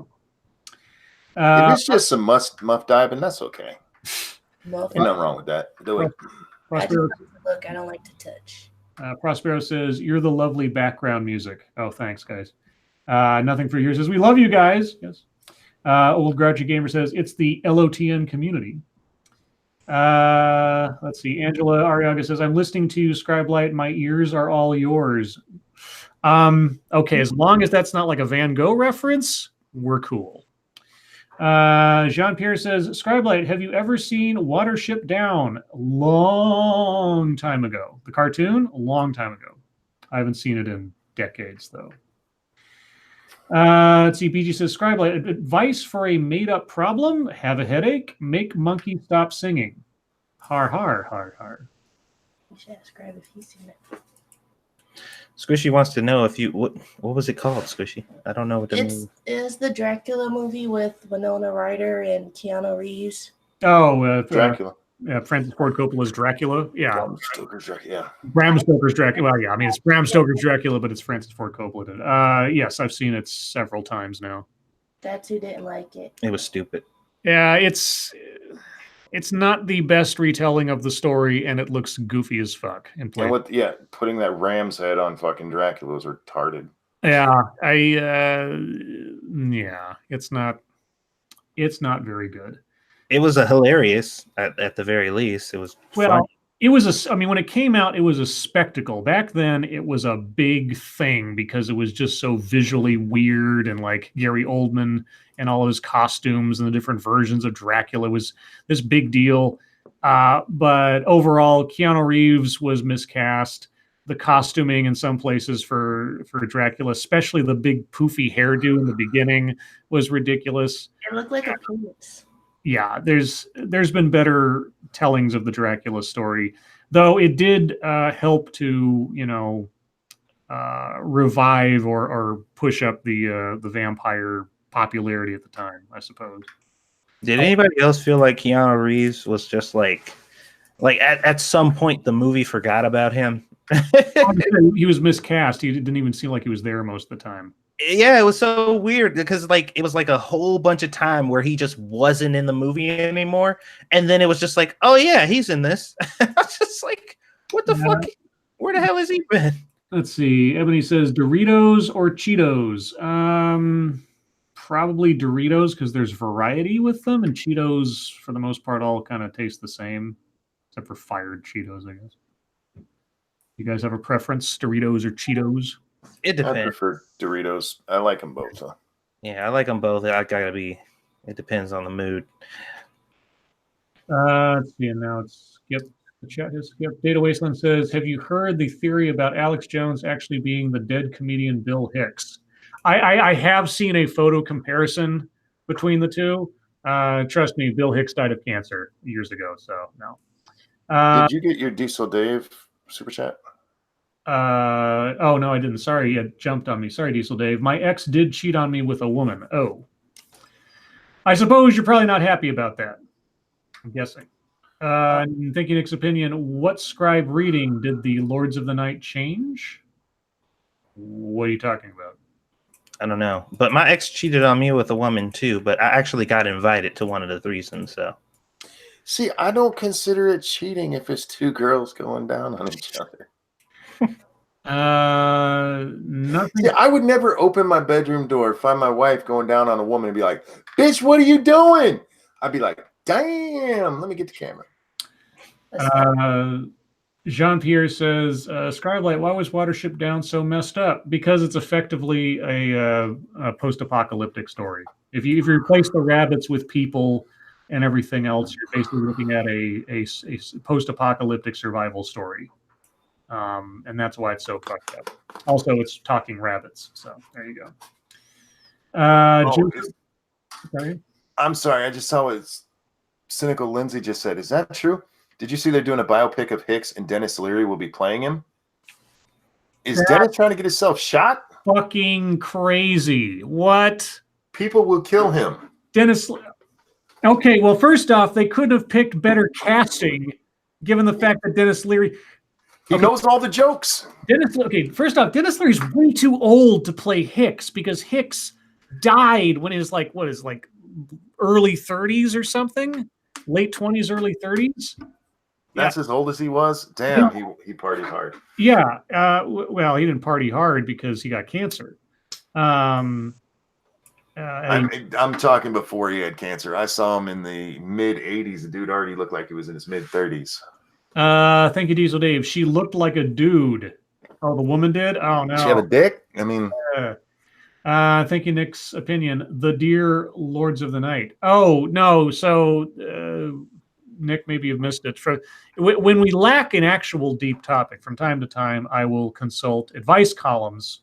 If it's just some muff diving, that's okay. Ain't nothing wrong with that. Do it. I just like to look. I don't like to touch. Prospero says, you're the lovely background music. Oh, thanks, guys. Nothing for you. Says, we love you guys. Yes. Old Grouchy Gamer says, it's the LOTN community. Let's see. Angela Ariaga says, I'm listening to you, Scribe Light. My ears are all yours. Okay, as long as that's not like a Van Gogh reference, we're cool. Jean-Pierre says, Scribe Light, have you ever seen Watership Down? Long time ago. The cartoon? A long time ago. I haven't seen it in decades, though. Let's see. BG says, Scribe Light, advice for a made-up problem? Have a headache? Make Monkey stop singing. Har, har, har, har. You should ask Scribe if he's seen it. Squishy wants to know if you what was it called, Squishy? I don't know what the movie It's the Dracula movie with Winona Ryder and Keanu Reeves. Dracula. Francis Ford Coppola's Dracula. Yeah, Bram Stoker's Dracula. Yeah. Bram Stoker's Dracula. Well, yeah, I mean it's Bram Stoker's Dracula, but it's Francis Ford Coppola did it. Yes, I've seen it several times now. Satsu didn't like it. It was stupid. Yeah, it's not the best retelling of the story, and it looks goofy as fuck. And putting that ram's head on fucking Dracula was retarded. Yeah, it's not very good. It was a hilarious at the very least. It was funny. It was when it came out, it was a spectacle. Back then, it was a big thing because it was just so visually weird, and like Gary Oldman and all of his costumes and the different versions of Dracula was this big deal. But overall, Keanu Reeves was miscast. The costuming in some places for Dracula, especially the big poofy hairdo in the beginning, was ridiculous. It looked like a penis. Yeah, there's been better tellings of the Dracula story, though it did help to revive or push up the vampire popularity at the time, I suppose. Did anybody else feel like Keanu Reeves was just like at some point the movie forgot about him? He was miscast. He didn't even seem like he was there most of the time. Yeah, it was so weird because it was like a whole bunch of time where he just wasn't in the movie anymore, and then it was just like, oh yeah, he's in this. I was just like, what the fuck? Where the hell has he been? Let's see. Ebony says Doritos or Cheetos. Probably Doritos because there's variety with them, and Cheetos for the most part all kind of taste the same, except for fired Cheetos, I guess. You guys have a preference, Doritos or Cheetos? It depends. I prefer Doritos. I like them both. Huh? Yeah, I like them both. It depends on the mood. Let's see, and now it's skip. The chat has skipped. Data Wasteland says, have you heard the theory about Alex Jones actually being the dead comedian Bill Hicks? I have seen a photo comparison between the two. Trust me, Bill Hicks died of cancer years ago, so no. Did you get your Diesel Dave super chat? Oh no, I didn't. Sorry, it jumped on me. Sorry, Diesel Dave. My ex did cheat on me with a woman. Oh, I suppose you're probably not happy about that. I'm guessing. Thinking Nick's opinion, what Scribe reading did the Lords of the Night change? What are you talking about? I don't know, but my ex cheated on me with a woman too. But I actually got invited to one of the threesomes. So, see, I don't consider it cheating if it's two girls going down on each other. Nothing. See, I would never open my bedroom door, find my wife going down on a woman, and be like, "Bitch, what are you doing?" I'd be like, "Damn, let me get the camera." Jean-Pierre says, Scribelight, why was Watership Down so messed up? Because it's effectively a post-apocalyptic story. If you replace the rabbits with people and everything else, you're basically looking at a post-apocalyptic survival story. And that's why it's so fucked up. Also, it's talking rabbits. So there you go. Sorry? I'm sorry. I just saw what Cynical Lindsay just said. Is that true? Did you see they're doing a biopic of Hicks and Dennis Leary will be playing him? Is Dennis trying to get himself shot? Fucking crazy. What? People will kill him. Dennis. Okay, well, first off, they could have picked better casting given the fact that Dennis Leary. He knows all the jokes. First off, Dennis Leary's way too old to play Hicks because Hicks died when he was early 30s or something, late 20s, early 30s. That's as old as he was? Damn, he partied hard. Yeah. Well, he didn't party hard because he got cancer. I'm talking before he had cancer. I saw him in the mid-'80s. The dude already looked like he was in his mid-30s. Thank you, Diesel Dave. She looked like a dude. Oh, the woman did? Oh, no. Did she have a dick? I mean... Thank you, Nick's opinion. The Dear Lords of the Night. Oh, no. So, Nick, maybe you've missed it. When we lack an actual deep topic, from time to time, I will consult advice columns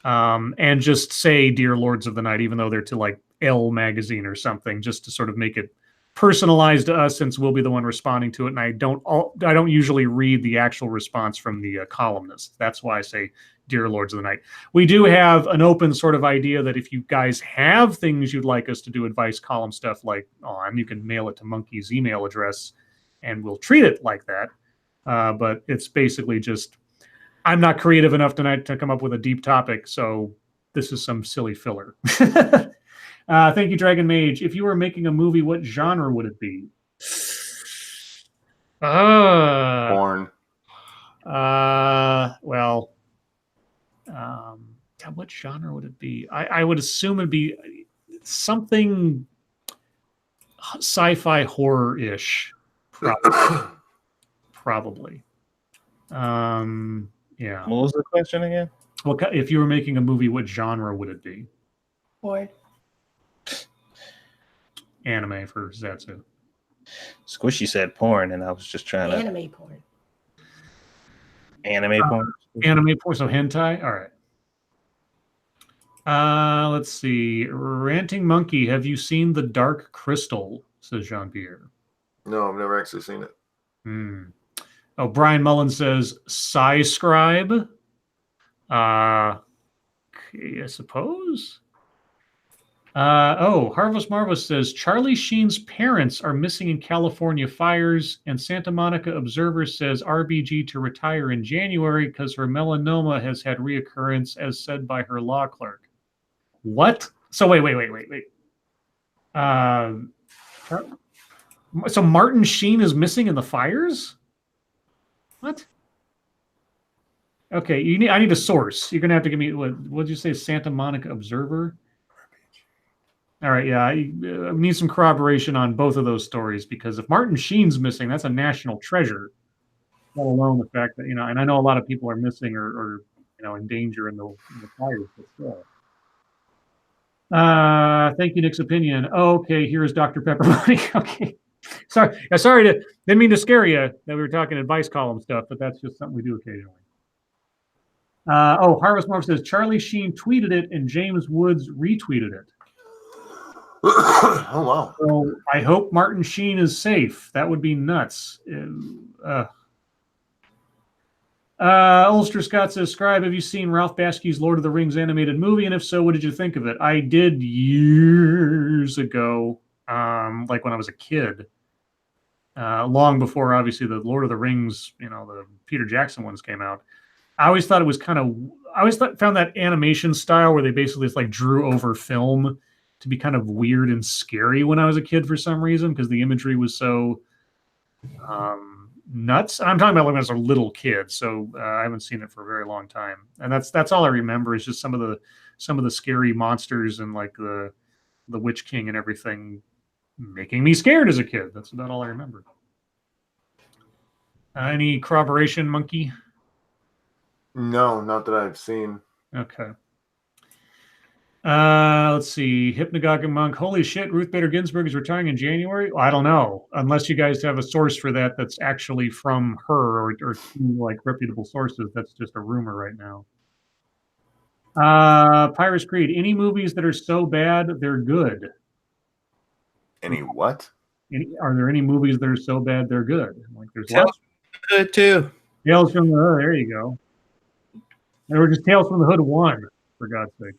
and just say Dear Lords of the Night, even though they're to like Elle magazine or something, just to sort of make it personalized to us since we'll be the one responding to it, and I don't usually read the actual response from the columnist. That's why I say Dear Lords of the Night. We do have an open sort of idea that if you guys have things you'd like us to do advice column stuff like on, you can mail it to Monkey's email address and we'll treat it like that. But it's basically just, I'm not creative enough tonight to come up with a deep topic, so this is some silly filler. Thank you, Dragon Mage. If you were making a movie, what genre would it be? Porn. Well, what genre would it be? I would assume it'd be something sci-fi horror-ish. Probably. Yeah. What was the question again? Well, if you were making a movie, what genre would it be? Porn. Anime for Satsu. Squishy said porn, and I was just trying to Anime porn. anime porn. Anime porn, so hentai? All right. Let's see. Ranting Monkey, have you seen The Dark Crystal? Says Jean-Pierre. No, I've never actually seen it. Oh, Brian Mullen says Scribe. Okay, I suppose. Harvest Marvus says Charlie Sheen's parents are missing in California fires, and Santa Monica Observer says RBG to retire in January because her melanoma has had reoccurrence, as said by her law clerk. What? So wait. So Martin Sheen is missing in the fires? What? Okay, I need a source. You're gonna have to give me what did you say? Santa Monica Observer. All right, yeah, I need some corroboration on both of those stories because if Martin Sheen's missing, that's a national treasure. Let alone the fact that and I know a lot of people are missing or in danger in the fires, but still. Thank you, Nick's opinion. Okay, here's Dr. Pepperoni. Okay, sorry didn't mean to scare you that we were talking advice column stuff, but that's just something we do occasionally. Harvest Morph says Charlie Sheen tweeted it and James Woods retweeted it. Oh, wow. So I hope Martin Sheen is safe. That would be nuts. Ulster Scott says, Scribe, have you seen Ralph Baskey's Lord of the Rings animated movie? And if so, what did you think of it? I did years ago, like when I was a kid. Long before, obviously, the Lord of the Rings, the Peter Jackson ones came out. I always thought it was found that animation style where they basically just like drew over film to be kind of weird and scary when I was a kid for some reason because the imagery was so nuts. And I'm talking about when I was a little kid, so I haven't seen it for a very long time. And that's all I remember is just some of the scary monsters and like the Witch King and everything making me scared as a kid. That's about all I remember. Any corroboration, Monkey? No, not that I've seen. Okay. Let's see. Hypnagogic Monk. Holy shit, Ruth Bader Ginsburg is retiring in January? Well, I don't know. Unless you guys have a source for that's actually from her or like reputable sources. That's just a rumor right now. Pirates Creed. Any movies that are so bad they're good? Any what? Are there any movies that are so bad they're good? Like there's Tales lots. from the Hood too. Tales from the Hood. There you go. They were just Tales from the Hood 1, for God's sake.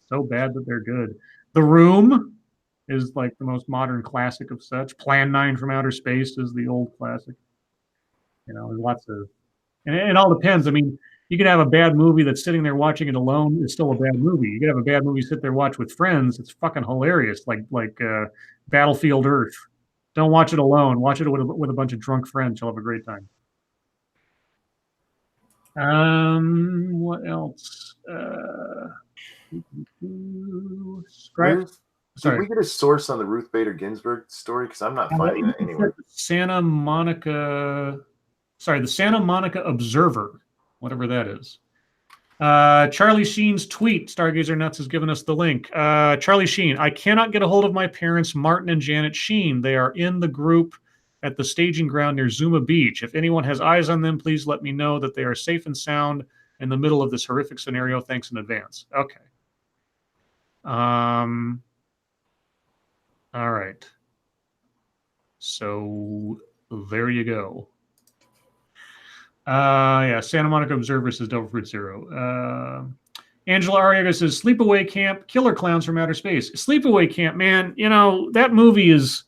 So bad that they're good. The Room is like the most modern classic of such. Plan 9 from Outer Space is the old classic. There's lots of, and it all depends. I mean, you can have a bad movie that's sitting there watching it alone. It's still a bad movie. You can have a bad movie sit there watch with friends. It's fucking hilarious. Like Battlefield Earth. Don't watch it alone. Watch it with a bunch of drunk friends. You'll have a great time. What else? Scribe. Did we get a source on the Ruth Bader Ginsburg story? Because I'm not finding that anywhere. The Santa Monica Observer, whatever that is. Charlie Sheen's tweet, Stargazer Nuts has given us the link. Charlie Sheen, I cannot get a hold of my parents, Martin and Janet Sheen. They are in the group at the staging ground near Zuma Beach. If anyone has eyes on them, please let me know that they are safe and sound in the middle of this horrific scenario. Thanks in advance. Okay. All right. So there you go. Yeah, Santa Monica Observer says Devil Fruit Zero. Angela Arriaga says Sleepaway Camp, Killer Clowns from Outer Space. Sleepaway Camp, man, you know, that movie is,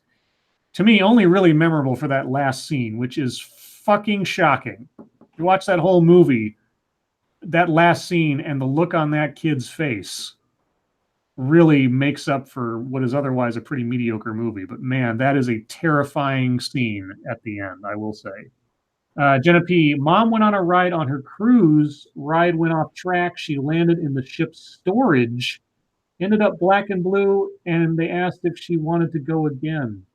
to me, only really memorable for that last scene, which is fucking shocking. You watch that whole movie, that last scene, and the look on that kid's face really makes up for what is otherwise a pretty mediocre movie. But man, that is a terrifying scene at the end, I will say. Jenna P. Mom went on a ride on her cruise. Ride went off track. She landed in the ship's storage, ended up black and blue, and they asked if she wanted to go again.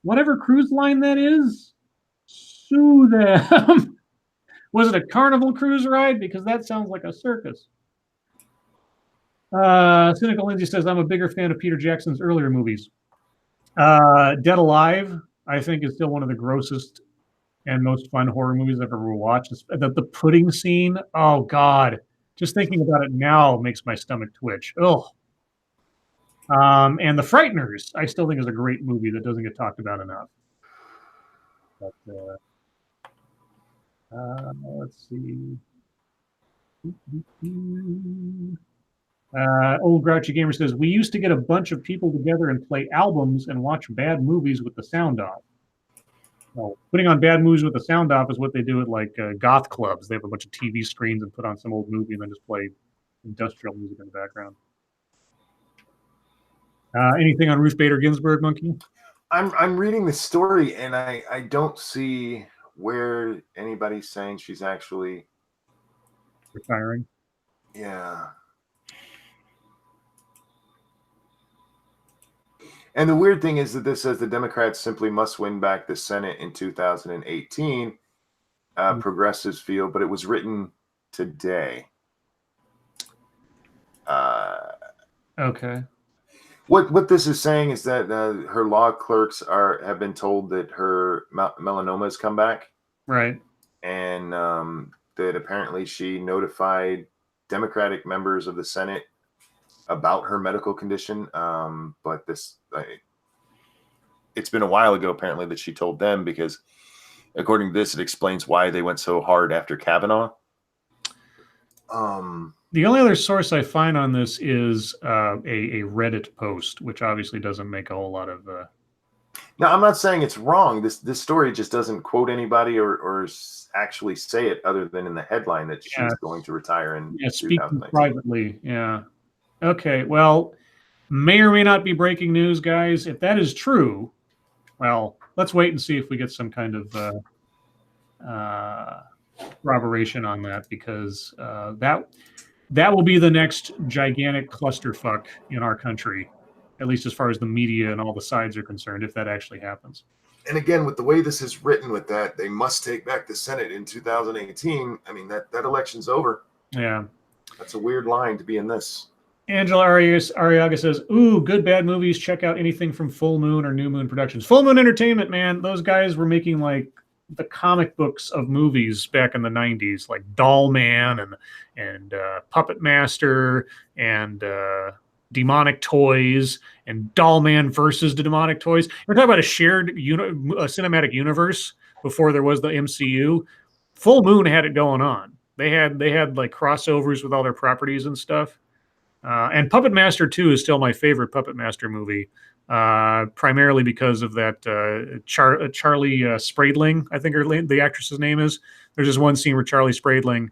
Whatever cruise line that is, sue them. Was it a Carnival cruise ride? Because that sounds like a circus. Cynical Lindsay says, I'm a bigger fan of Peter Jackson's earlier movies. Dead Alive, I think, is still one of the grossest and most fun horror movies I've ever watched. The pudding scene, oh God. Just thinking about it now makes my stomach twitch. Ugh. And The Frighteners, I still think is a great movie that doesn't get talked about enough. But, let's see. Old Grouchy Gamer says, we used to get a bunch of people together and play albums and watch bad movies with the sound off. Well, putting on bad movies with the sound off is what they do at like goth clubs. They have a bunch of TV screens and put on some old movie and then just play industrial music in the background. Anything on Ruth Bader Ginsburg, Monkey? I'm reading the story and I don't see where anybody's saying she's actually Retiring. Yeah. And the weird thing is that this says the Democrats simply must win back the Senate in 2018. Progressives feel, but it was written today. Okay. What this is saying is that her law clerks have been told that her melanoma has come back. Right. And that apparently she notified Democratic members of the Senate about her medical condition. But it's been a while ago, apparently, that she told them, because according to this, it explains why they went so hard after Kavanaugh. The only other source I find on this is a Reddit post, which obviously doesn't make a whole lot of. Now, I'm not saying it's wrong. This story just doesn't quote anybody or actually say it, other than in the headline that she's going to retire in. Yeah, speaking privately. Yeah. Okay. Well, may or may not be breaking news, guys. If that is true, well, let's wait and see if we get some kind of corroboration on that, because that will be the next gigantic clusterfuck in our country, at least as far as the media and all the sides are concerned, if that actually happens. And again, with the way this is written, with that, they must take back the Senate in 2018. I mean, that election's over. Yeah. That's a weird line to be in this. Angela Arriaga says, ooh, good bad movies. Check out anything from Full Moon or New Moon Productions. Full Moon Entertainment, man. Those guys were making like the comic books of movies back in the 90s, like Doll Man and Puppet Master and Demonic Toys and Doll Man versus the Demonic Toys. We're talking about a shared cinematic universe before there was the MCU. Full Moon had it going on. They had like crossovers with all their properties and stuff. And Puppet Master 2 is still my favorite Puppet Master movie, primarily because of that Charlie Spradling, I think the actress's name is. There's this one scene where Charlie Spradling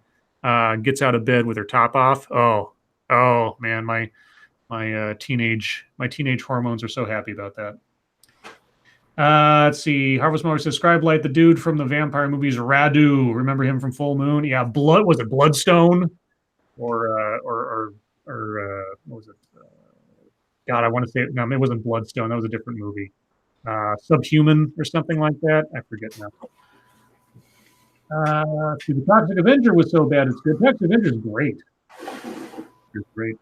gets out of bed with her top off. Oh man, my teenage hormones are so happy about that. Let's see. Harvest Mower says, Scribe Light, the dude from the vampire movies, Radu. Remember him from Full Moon? Yeah, was it Bloodstone? Or what was it? God, I want to say it. No, it wasn't Bloodstone. That was a different movie. Subhuman or something like that. I forget now. See, the Toxic Avenger was so bad it's good. Toxic Avenger is great. It's great.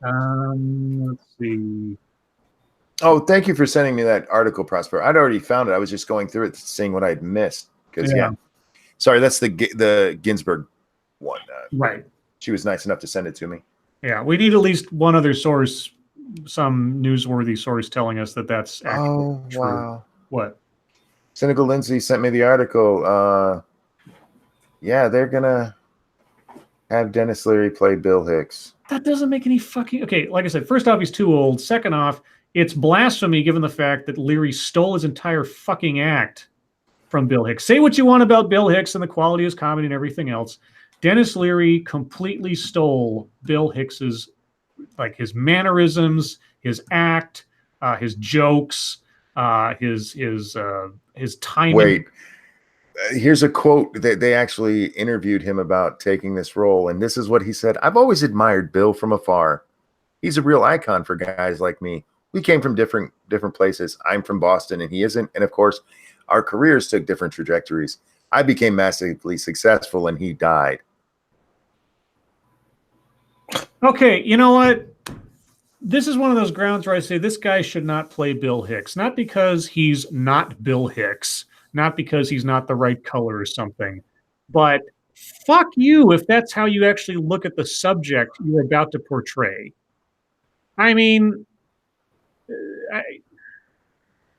Let's see. Oh, thank you for sending me that article, Prosper. I'd already found it. I was just going through it, seeing what I'd missed. Because sorry, that's the Ginsburg one. Right. She was nice enough to send it to me. Yeah, we need at least one other source some newsworthy source telling us that that's actually true. Wow. What? Cynical Lindsay sent me the article. Yeah, they're gonna have Dennis Leary play Bill Hicks. That doesn't make any fucking... Okay, like I said, first off, he's too old. Second off, it's blasphemy given the fact that Leary stole his entire fucking act from Bill Hicks. Say what you want about Bill Hicks and the quality of his comedy and everything else. Dennis Leary completely stole Bill Hicks's, like, his mannerisms, his act, his jokes, his timing. Wait, here's a quote that they actually interviewed him about taking this role, and this is what he said: "I've always admired Bill from afar. He's a real icon for guys like me. We came from different places. I'm from Boston, and he isn't. And of course, our careers took different trajectories. I became massively successful, and he died." Okay, you know what? This is one of those grounds where I say this guy should not play Bill Hicks. Not because he's not Bill Hicks, not because he's not the right color or something, but fuck you if that's how you actually look at the subject you're about to portray. I mean,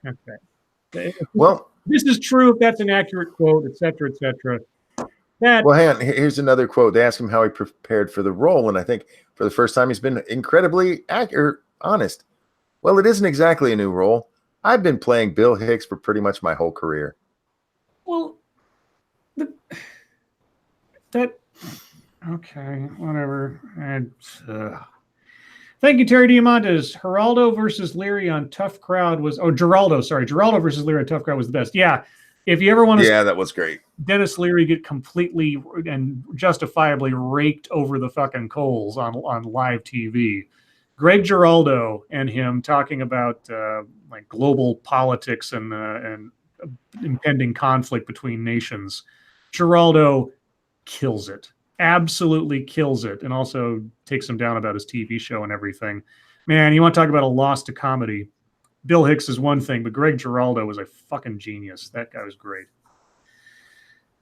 okay. Well, this is true if that's an accurate quote, etc., etc. Well, hang on. Here's another quote. They asked him how he prepared for the role, and I think for the first time he's been incredibly accurate, honest. Well, it isn't exactly a new role. I've been playing Bill Hicks for pretty much my whole career. Well, okay, whatever. Thank you, Terry Diamantes. Geraldo versus Leary on Tough Crowd was... Oh, Geraldo versus Leary on Tough Crowd was the best. Yeah, if you ever want to... Yeah, that was great. Dennis Leary get completely and justifiably raked over the fucking coals on live TV. Greg Giraldo and him talking about like global politics and impending conflict between nations. Giraldo kills it, absolutely kills it, and also takes him down about his TV show and everything. Man, you want to talk about a loss to comedy? Bill Hicks is one thing, but Greg Giraldo was a fucking genius. That guy was great.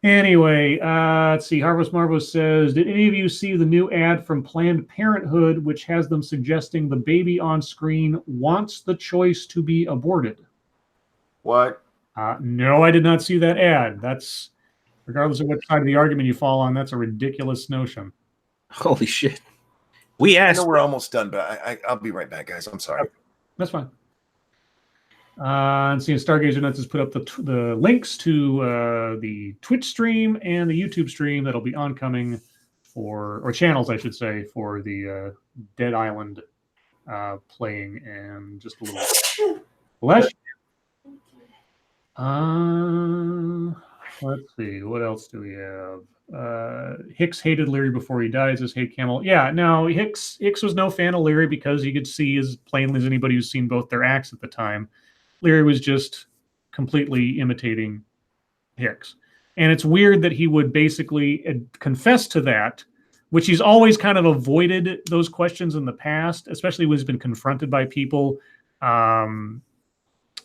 Anyway, let's see. Harvest Marvo says, did any of you see the new ad from Planned Parenthood, which has them suggesting the baby on screen wants the choice to be aborted? What? No, I did not see that ad. That's, regardless of what side of the argument you fall on, that's a ridiculous notion. Holy shit. We asked. I know we're almost done, but I'll be right back, guys. I'm sorry. Okay. That's fine. And seeing Stargazer Nuts has put up the links to the Twitch stream and the YouTube stream that'll be oncoming or channels, I should say, for the Dead Island playing, and just a little less. Let's see, what else do we have? Hicks hated Leary before he dies as Hate Camel. Yeah, no, Hicks was no fan of Leary because you could see as plainly as anybody who's seen both their acts at the time, Leary was just completely imitating Hicks. And it's weird that he would basically confess to that, which he's always kind of avoided those questions in the past, especially when he's been confronted by people in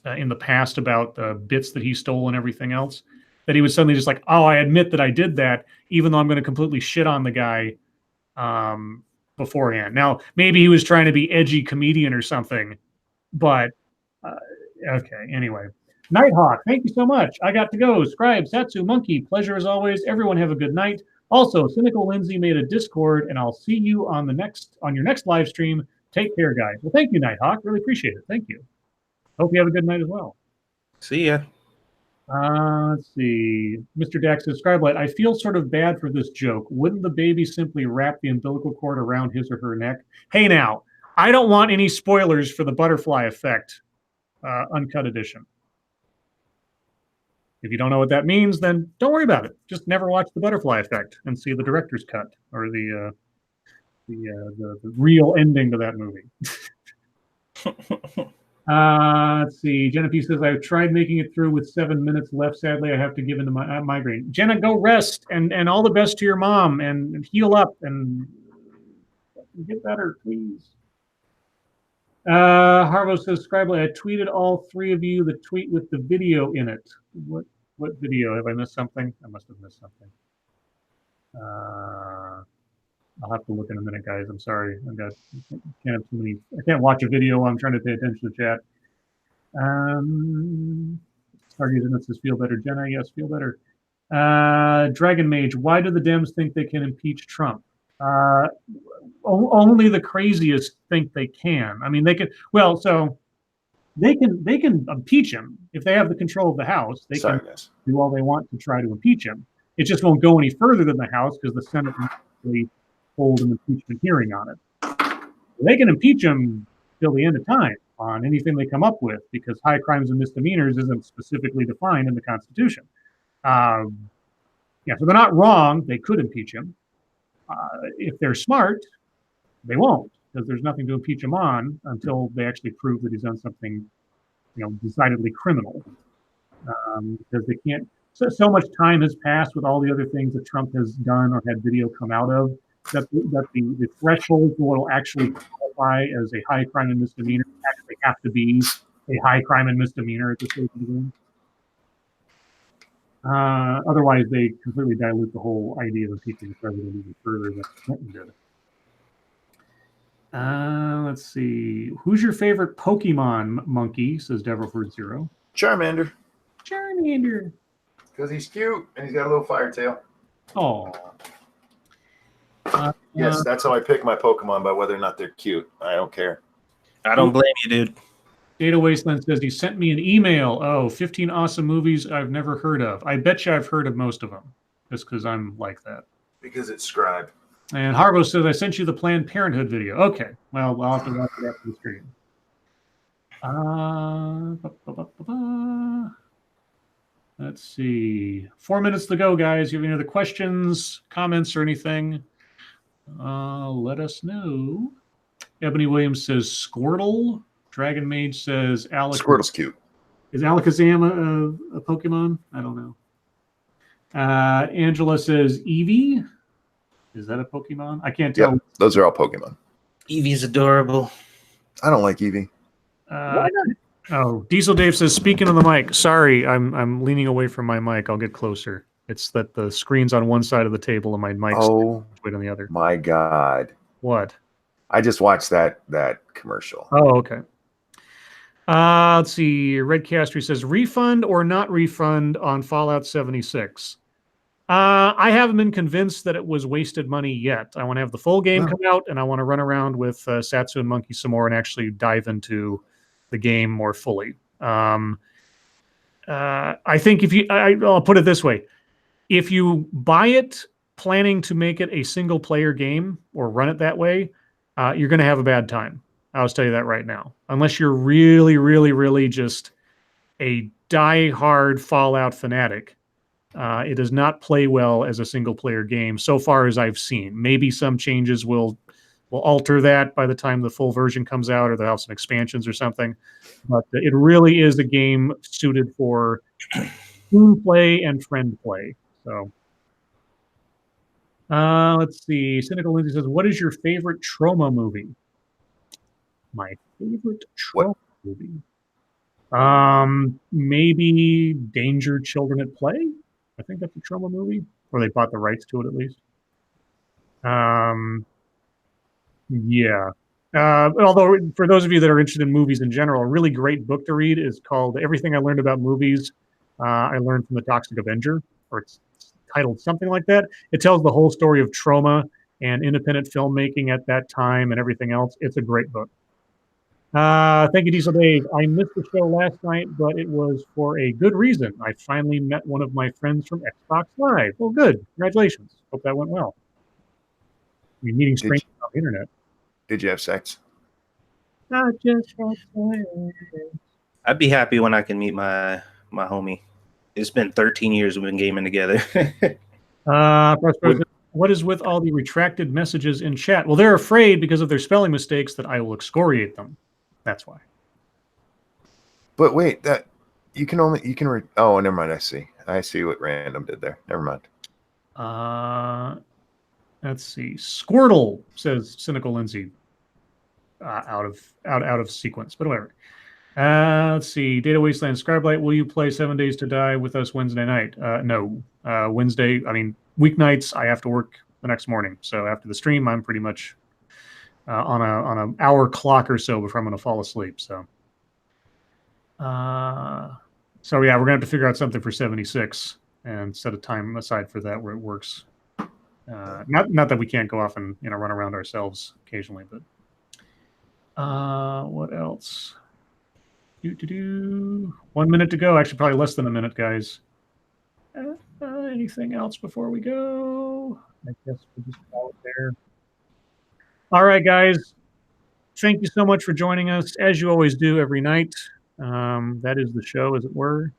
the past about bits that he stole and everything else, that he was suddenly just like, oh, I admit that I did that, even though I'm going to completely shit on the guy beforehand. Now, maybe he was trying to be edgy comedian or something, but okay, anyway. Nighthawk, thank you so much. I got to go. Scribe, Satsu, Monkey, pleasure as always. Everyone have a good night. Also, Cynical Lindsay made a Discord, and I'll see you on your next live stream. Take care, guys. Well, thank you, Nighthawk. Really appreciate it. Thank you. Hope you have a good night as well. See ya. Let's see. Mr. Dax says, Scribelight, I feel sort of bad for this joke. Wouldn't the baby simply wrap the umbilical cord around his or her neck? Hey, now, I don't want any spoilers for the Butterfly Effect Uncut Edition. If you don't know what that means, then don't worry about it. Just never watch the Butterfly Effect and see the director's cut or the real ending to that movie. Let's see. Jenna P says, I've tried making it through with 7 minutes left. Sadly, I have to give in to my migraine. Jenna, go rest and all the best to your mom and heal up and get better, please. Harvo says, Scribely, I tweeted all three of you the tweet with the video in it. What video? Have I missed something? I must have missed something. I'll have to look in a minute, guys. I'm sorry. Can't have too many. I can't watch a video while I'm trying to pay attention to chat. Stargazer says feel better. Jenna, yes, feel better. Dragon Mage, why do the Dems think they can impeach Trump? Only the craziest think they can. I mean, they can. Well, so they can impeach him if they have the control of the House. They can do all they want to try to impeach him. It just won't go any further than the House because the Senate will actually hold an impeachment hearing on it. They can impeach him till the end of time on anything they come up with because high crimes and misdemeanors isn't specifically defined in the Constitution. So they're not wrong. They could impeach him. If they're smart, they won't, because there's nothing to impeach him on until they actually prove that he's done something, decidedly criminal. Because they can't. So much time has passed with all the other things that Trump has done or had video come out of that the threshold for what will actually qualify as a high crime and misdemeanor actually have to be a high crime and misdemeanor at this stage of the game. Otherwise, they completely dilute the whole idea of impeaching the president even further than Clinton did. Let's see. Who's your favorite Pokemon, Monkey? Says Devilford Zero. Charmander. Charmander. Because he's cute and he's got a little fire tail. Oh. Yes, that's how I pick my Pokemon, by whether or not they're cute. I don't care. I don't blame you, dude. Data Wasteland says he sent me an email. 15 awesome movies I've never heard of. I bet you I've heard of most of them, just because I'm like that. Because it's Scribe. And Harbo says, I sent you the Planned Parenthood video. Okay. Well, I'll have to watch it after the stream. Let's see. 4 minutes to go, guys. You have any other questions, comments, or anything? Let us know. Ebony Williams says Squirtle. Dragon Mage says Squirtle's cute. Is Alakazam a Pokemon? I don't know. Angela says Eevee. Is that a Pokemon? I can't tell. Yep, those are all Pokemon. Eevee's adorable. I don't like Eevee. Diesel Dave says, speaking on the mic. Sorry, I'm leaning away from my mic. I'll get closer. It's that the screen's on one side of the table and my mic's on the other. My God. What? I just watched that commercial. Oh, okay. Let's see. Red Castry says, refund or not refund on Fallout 76? I haven't been convinced that it was wasted money yet. I want to have the full game come out, and I want to run around with Satsu and Monkey some more and actually dive into the game more fully. I think I'll put it this way. If you buy it planning to make it a single-player game or run it that way, you're going to have a bad time. I'll just tell you that right now. Unless you're really, really, really just a die-hard Fallout fanatic, it does not play well as a single-player game so far as I've seen. Maybe some changes will alter that by the time the full version comes out, or they'll have some expansions or something. But it really is a game suited for team play and friend play. So let's see. Cynical Lindsay says, what is your favorite trauma movie? My favorite trauma movie? Maybe Danger Children at Play. I think that's a trauma movie, or they bought the rights to it at least. Yeah. Although for those of you that are interested in movies in general, a really great book to read is called Everything I Learned About Movies. I Learned from the Toxic Avenger, or it's titled something like that. It tells the whole story of trauma and independent filmmaking at that time and everything else. It's a great book. Thank you, Diesel Dave. I missed the show last night, but it was for a good reason. I finally met one of my friends from Xbox Live. Well, good. Congratulations. Hope that went well. I mean, meeting strangers on the internet. Did you have sex? Not just for sex. I'd be happy when I can meet my homie. It's been 13 years we've been gaming together. What is with all the retracted messages in chat? Well, they're afraid because of their spelling mistakes that I will excoriate them. That's why. But wait, oh, never mind. I see what random did there. Never mind. Let's see. Squirtle, says Cynical Lindsay. Out of sequence, but whatever. Let's see. Data Wasteland, Scribe Light, will you play 7 Days to Die with us Wednesday night? No. Wednesday, weeknights, I have to work the next morning. So after the stream, I'm pretty much on an hour clock or so before I'm going to fall asleep. So, yeah, we're gonna have to figure out something for 76 and set a time aside for that where it works. Not that we can't go off and run around ourselves occasionally, but what else? 1 minute to go. Actually, probably less than a minute, guys. Anything else before we go? I guess we'll just call it there. All right, guys. Thank you so much for joining us, as you always do every night. That is the show, as it were.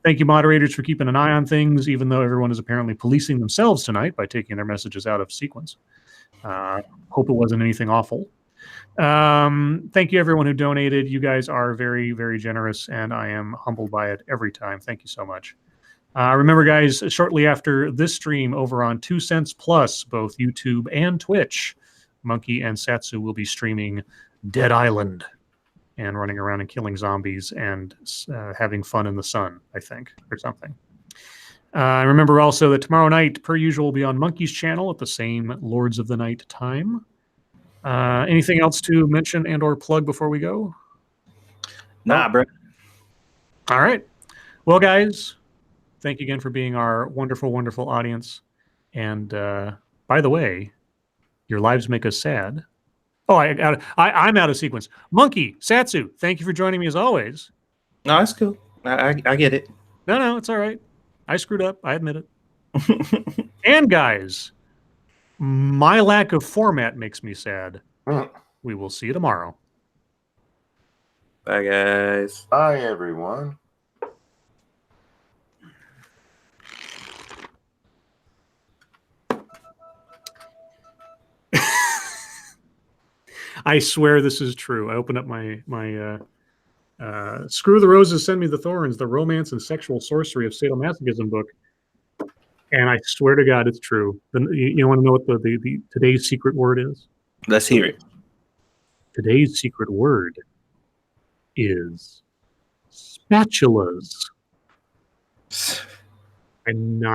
Thank you, moderators, for keeping an eye on things, even though everyone is apparently policing themselves tonight by taking their messages out of sequence. Hope it wasn't anything awful. Thank you, everyone who donated. You guys are very, very generous, and I am humbled by it every time. Thank you so much. Remember, guys, shortly after this stream over on 2 Cents Plus, both YouTube and Twitch, Monkey and Satsu will be streaming Dead Island and running around and killing zombies and having fun in the sun, I think, or something. Remember also that tomorrow night, per usual, will be on Monkey's channel at the same Lords of the Night time. Anything else to mention and or plug before we go? Nah, bro. All right. Well, guys, thank you again for being our wonderful, wonderful audience. And by the way, your lives make us sad. Oh, I'm out of sequence. Monkey, Satsu, thank you for joining me as always. No, that's cool. I get it. No, it's all right. I screwed up. I admit it. And guys, my lack of format makes me sad. We will see you tomorrow. Bye, guys. Bye, everyone. I swear this is true. I open up my Screw the Roses, Send Me the Thorns, the Romance and Sexual Sorcery of Sadomasochism book. And I swear to God, it's true. You want to know what the today's secret word is? Let's hear it. Today's secret word is spatulas. I'm not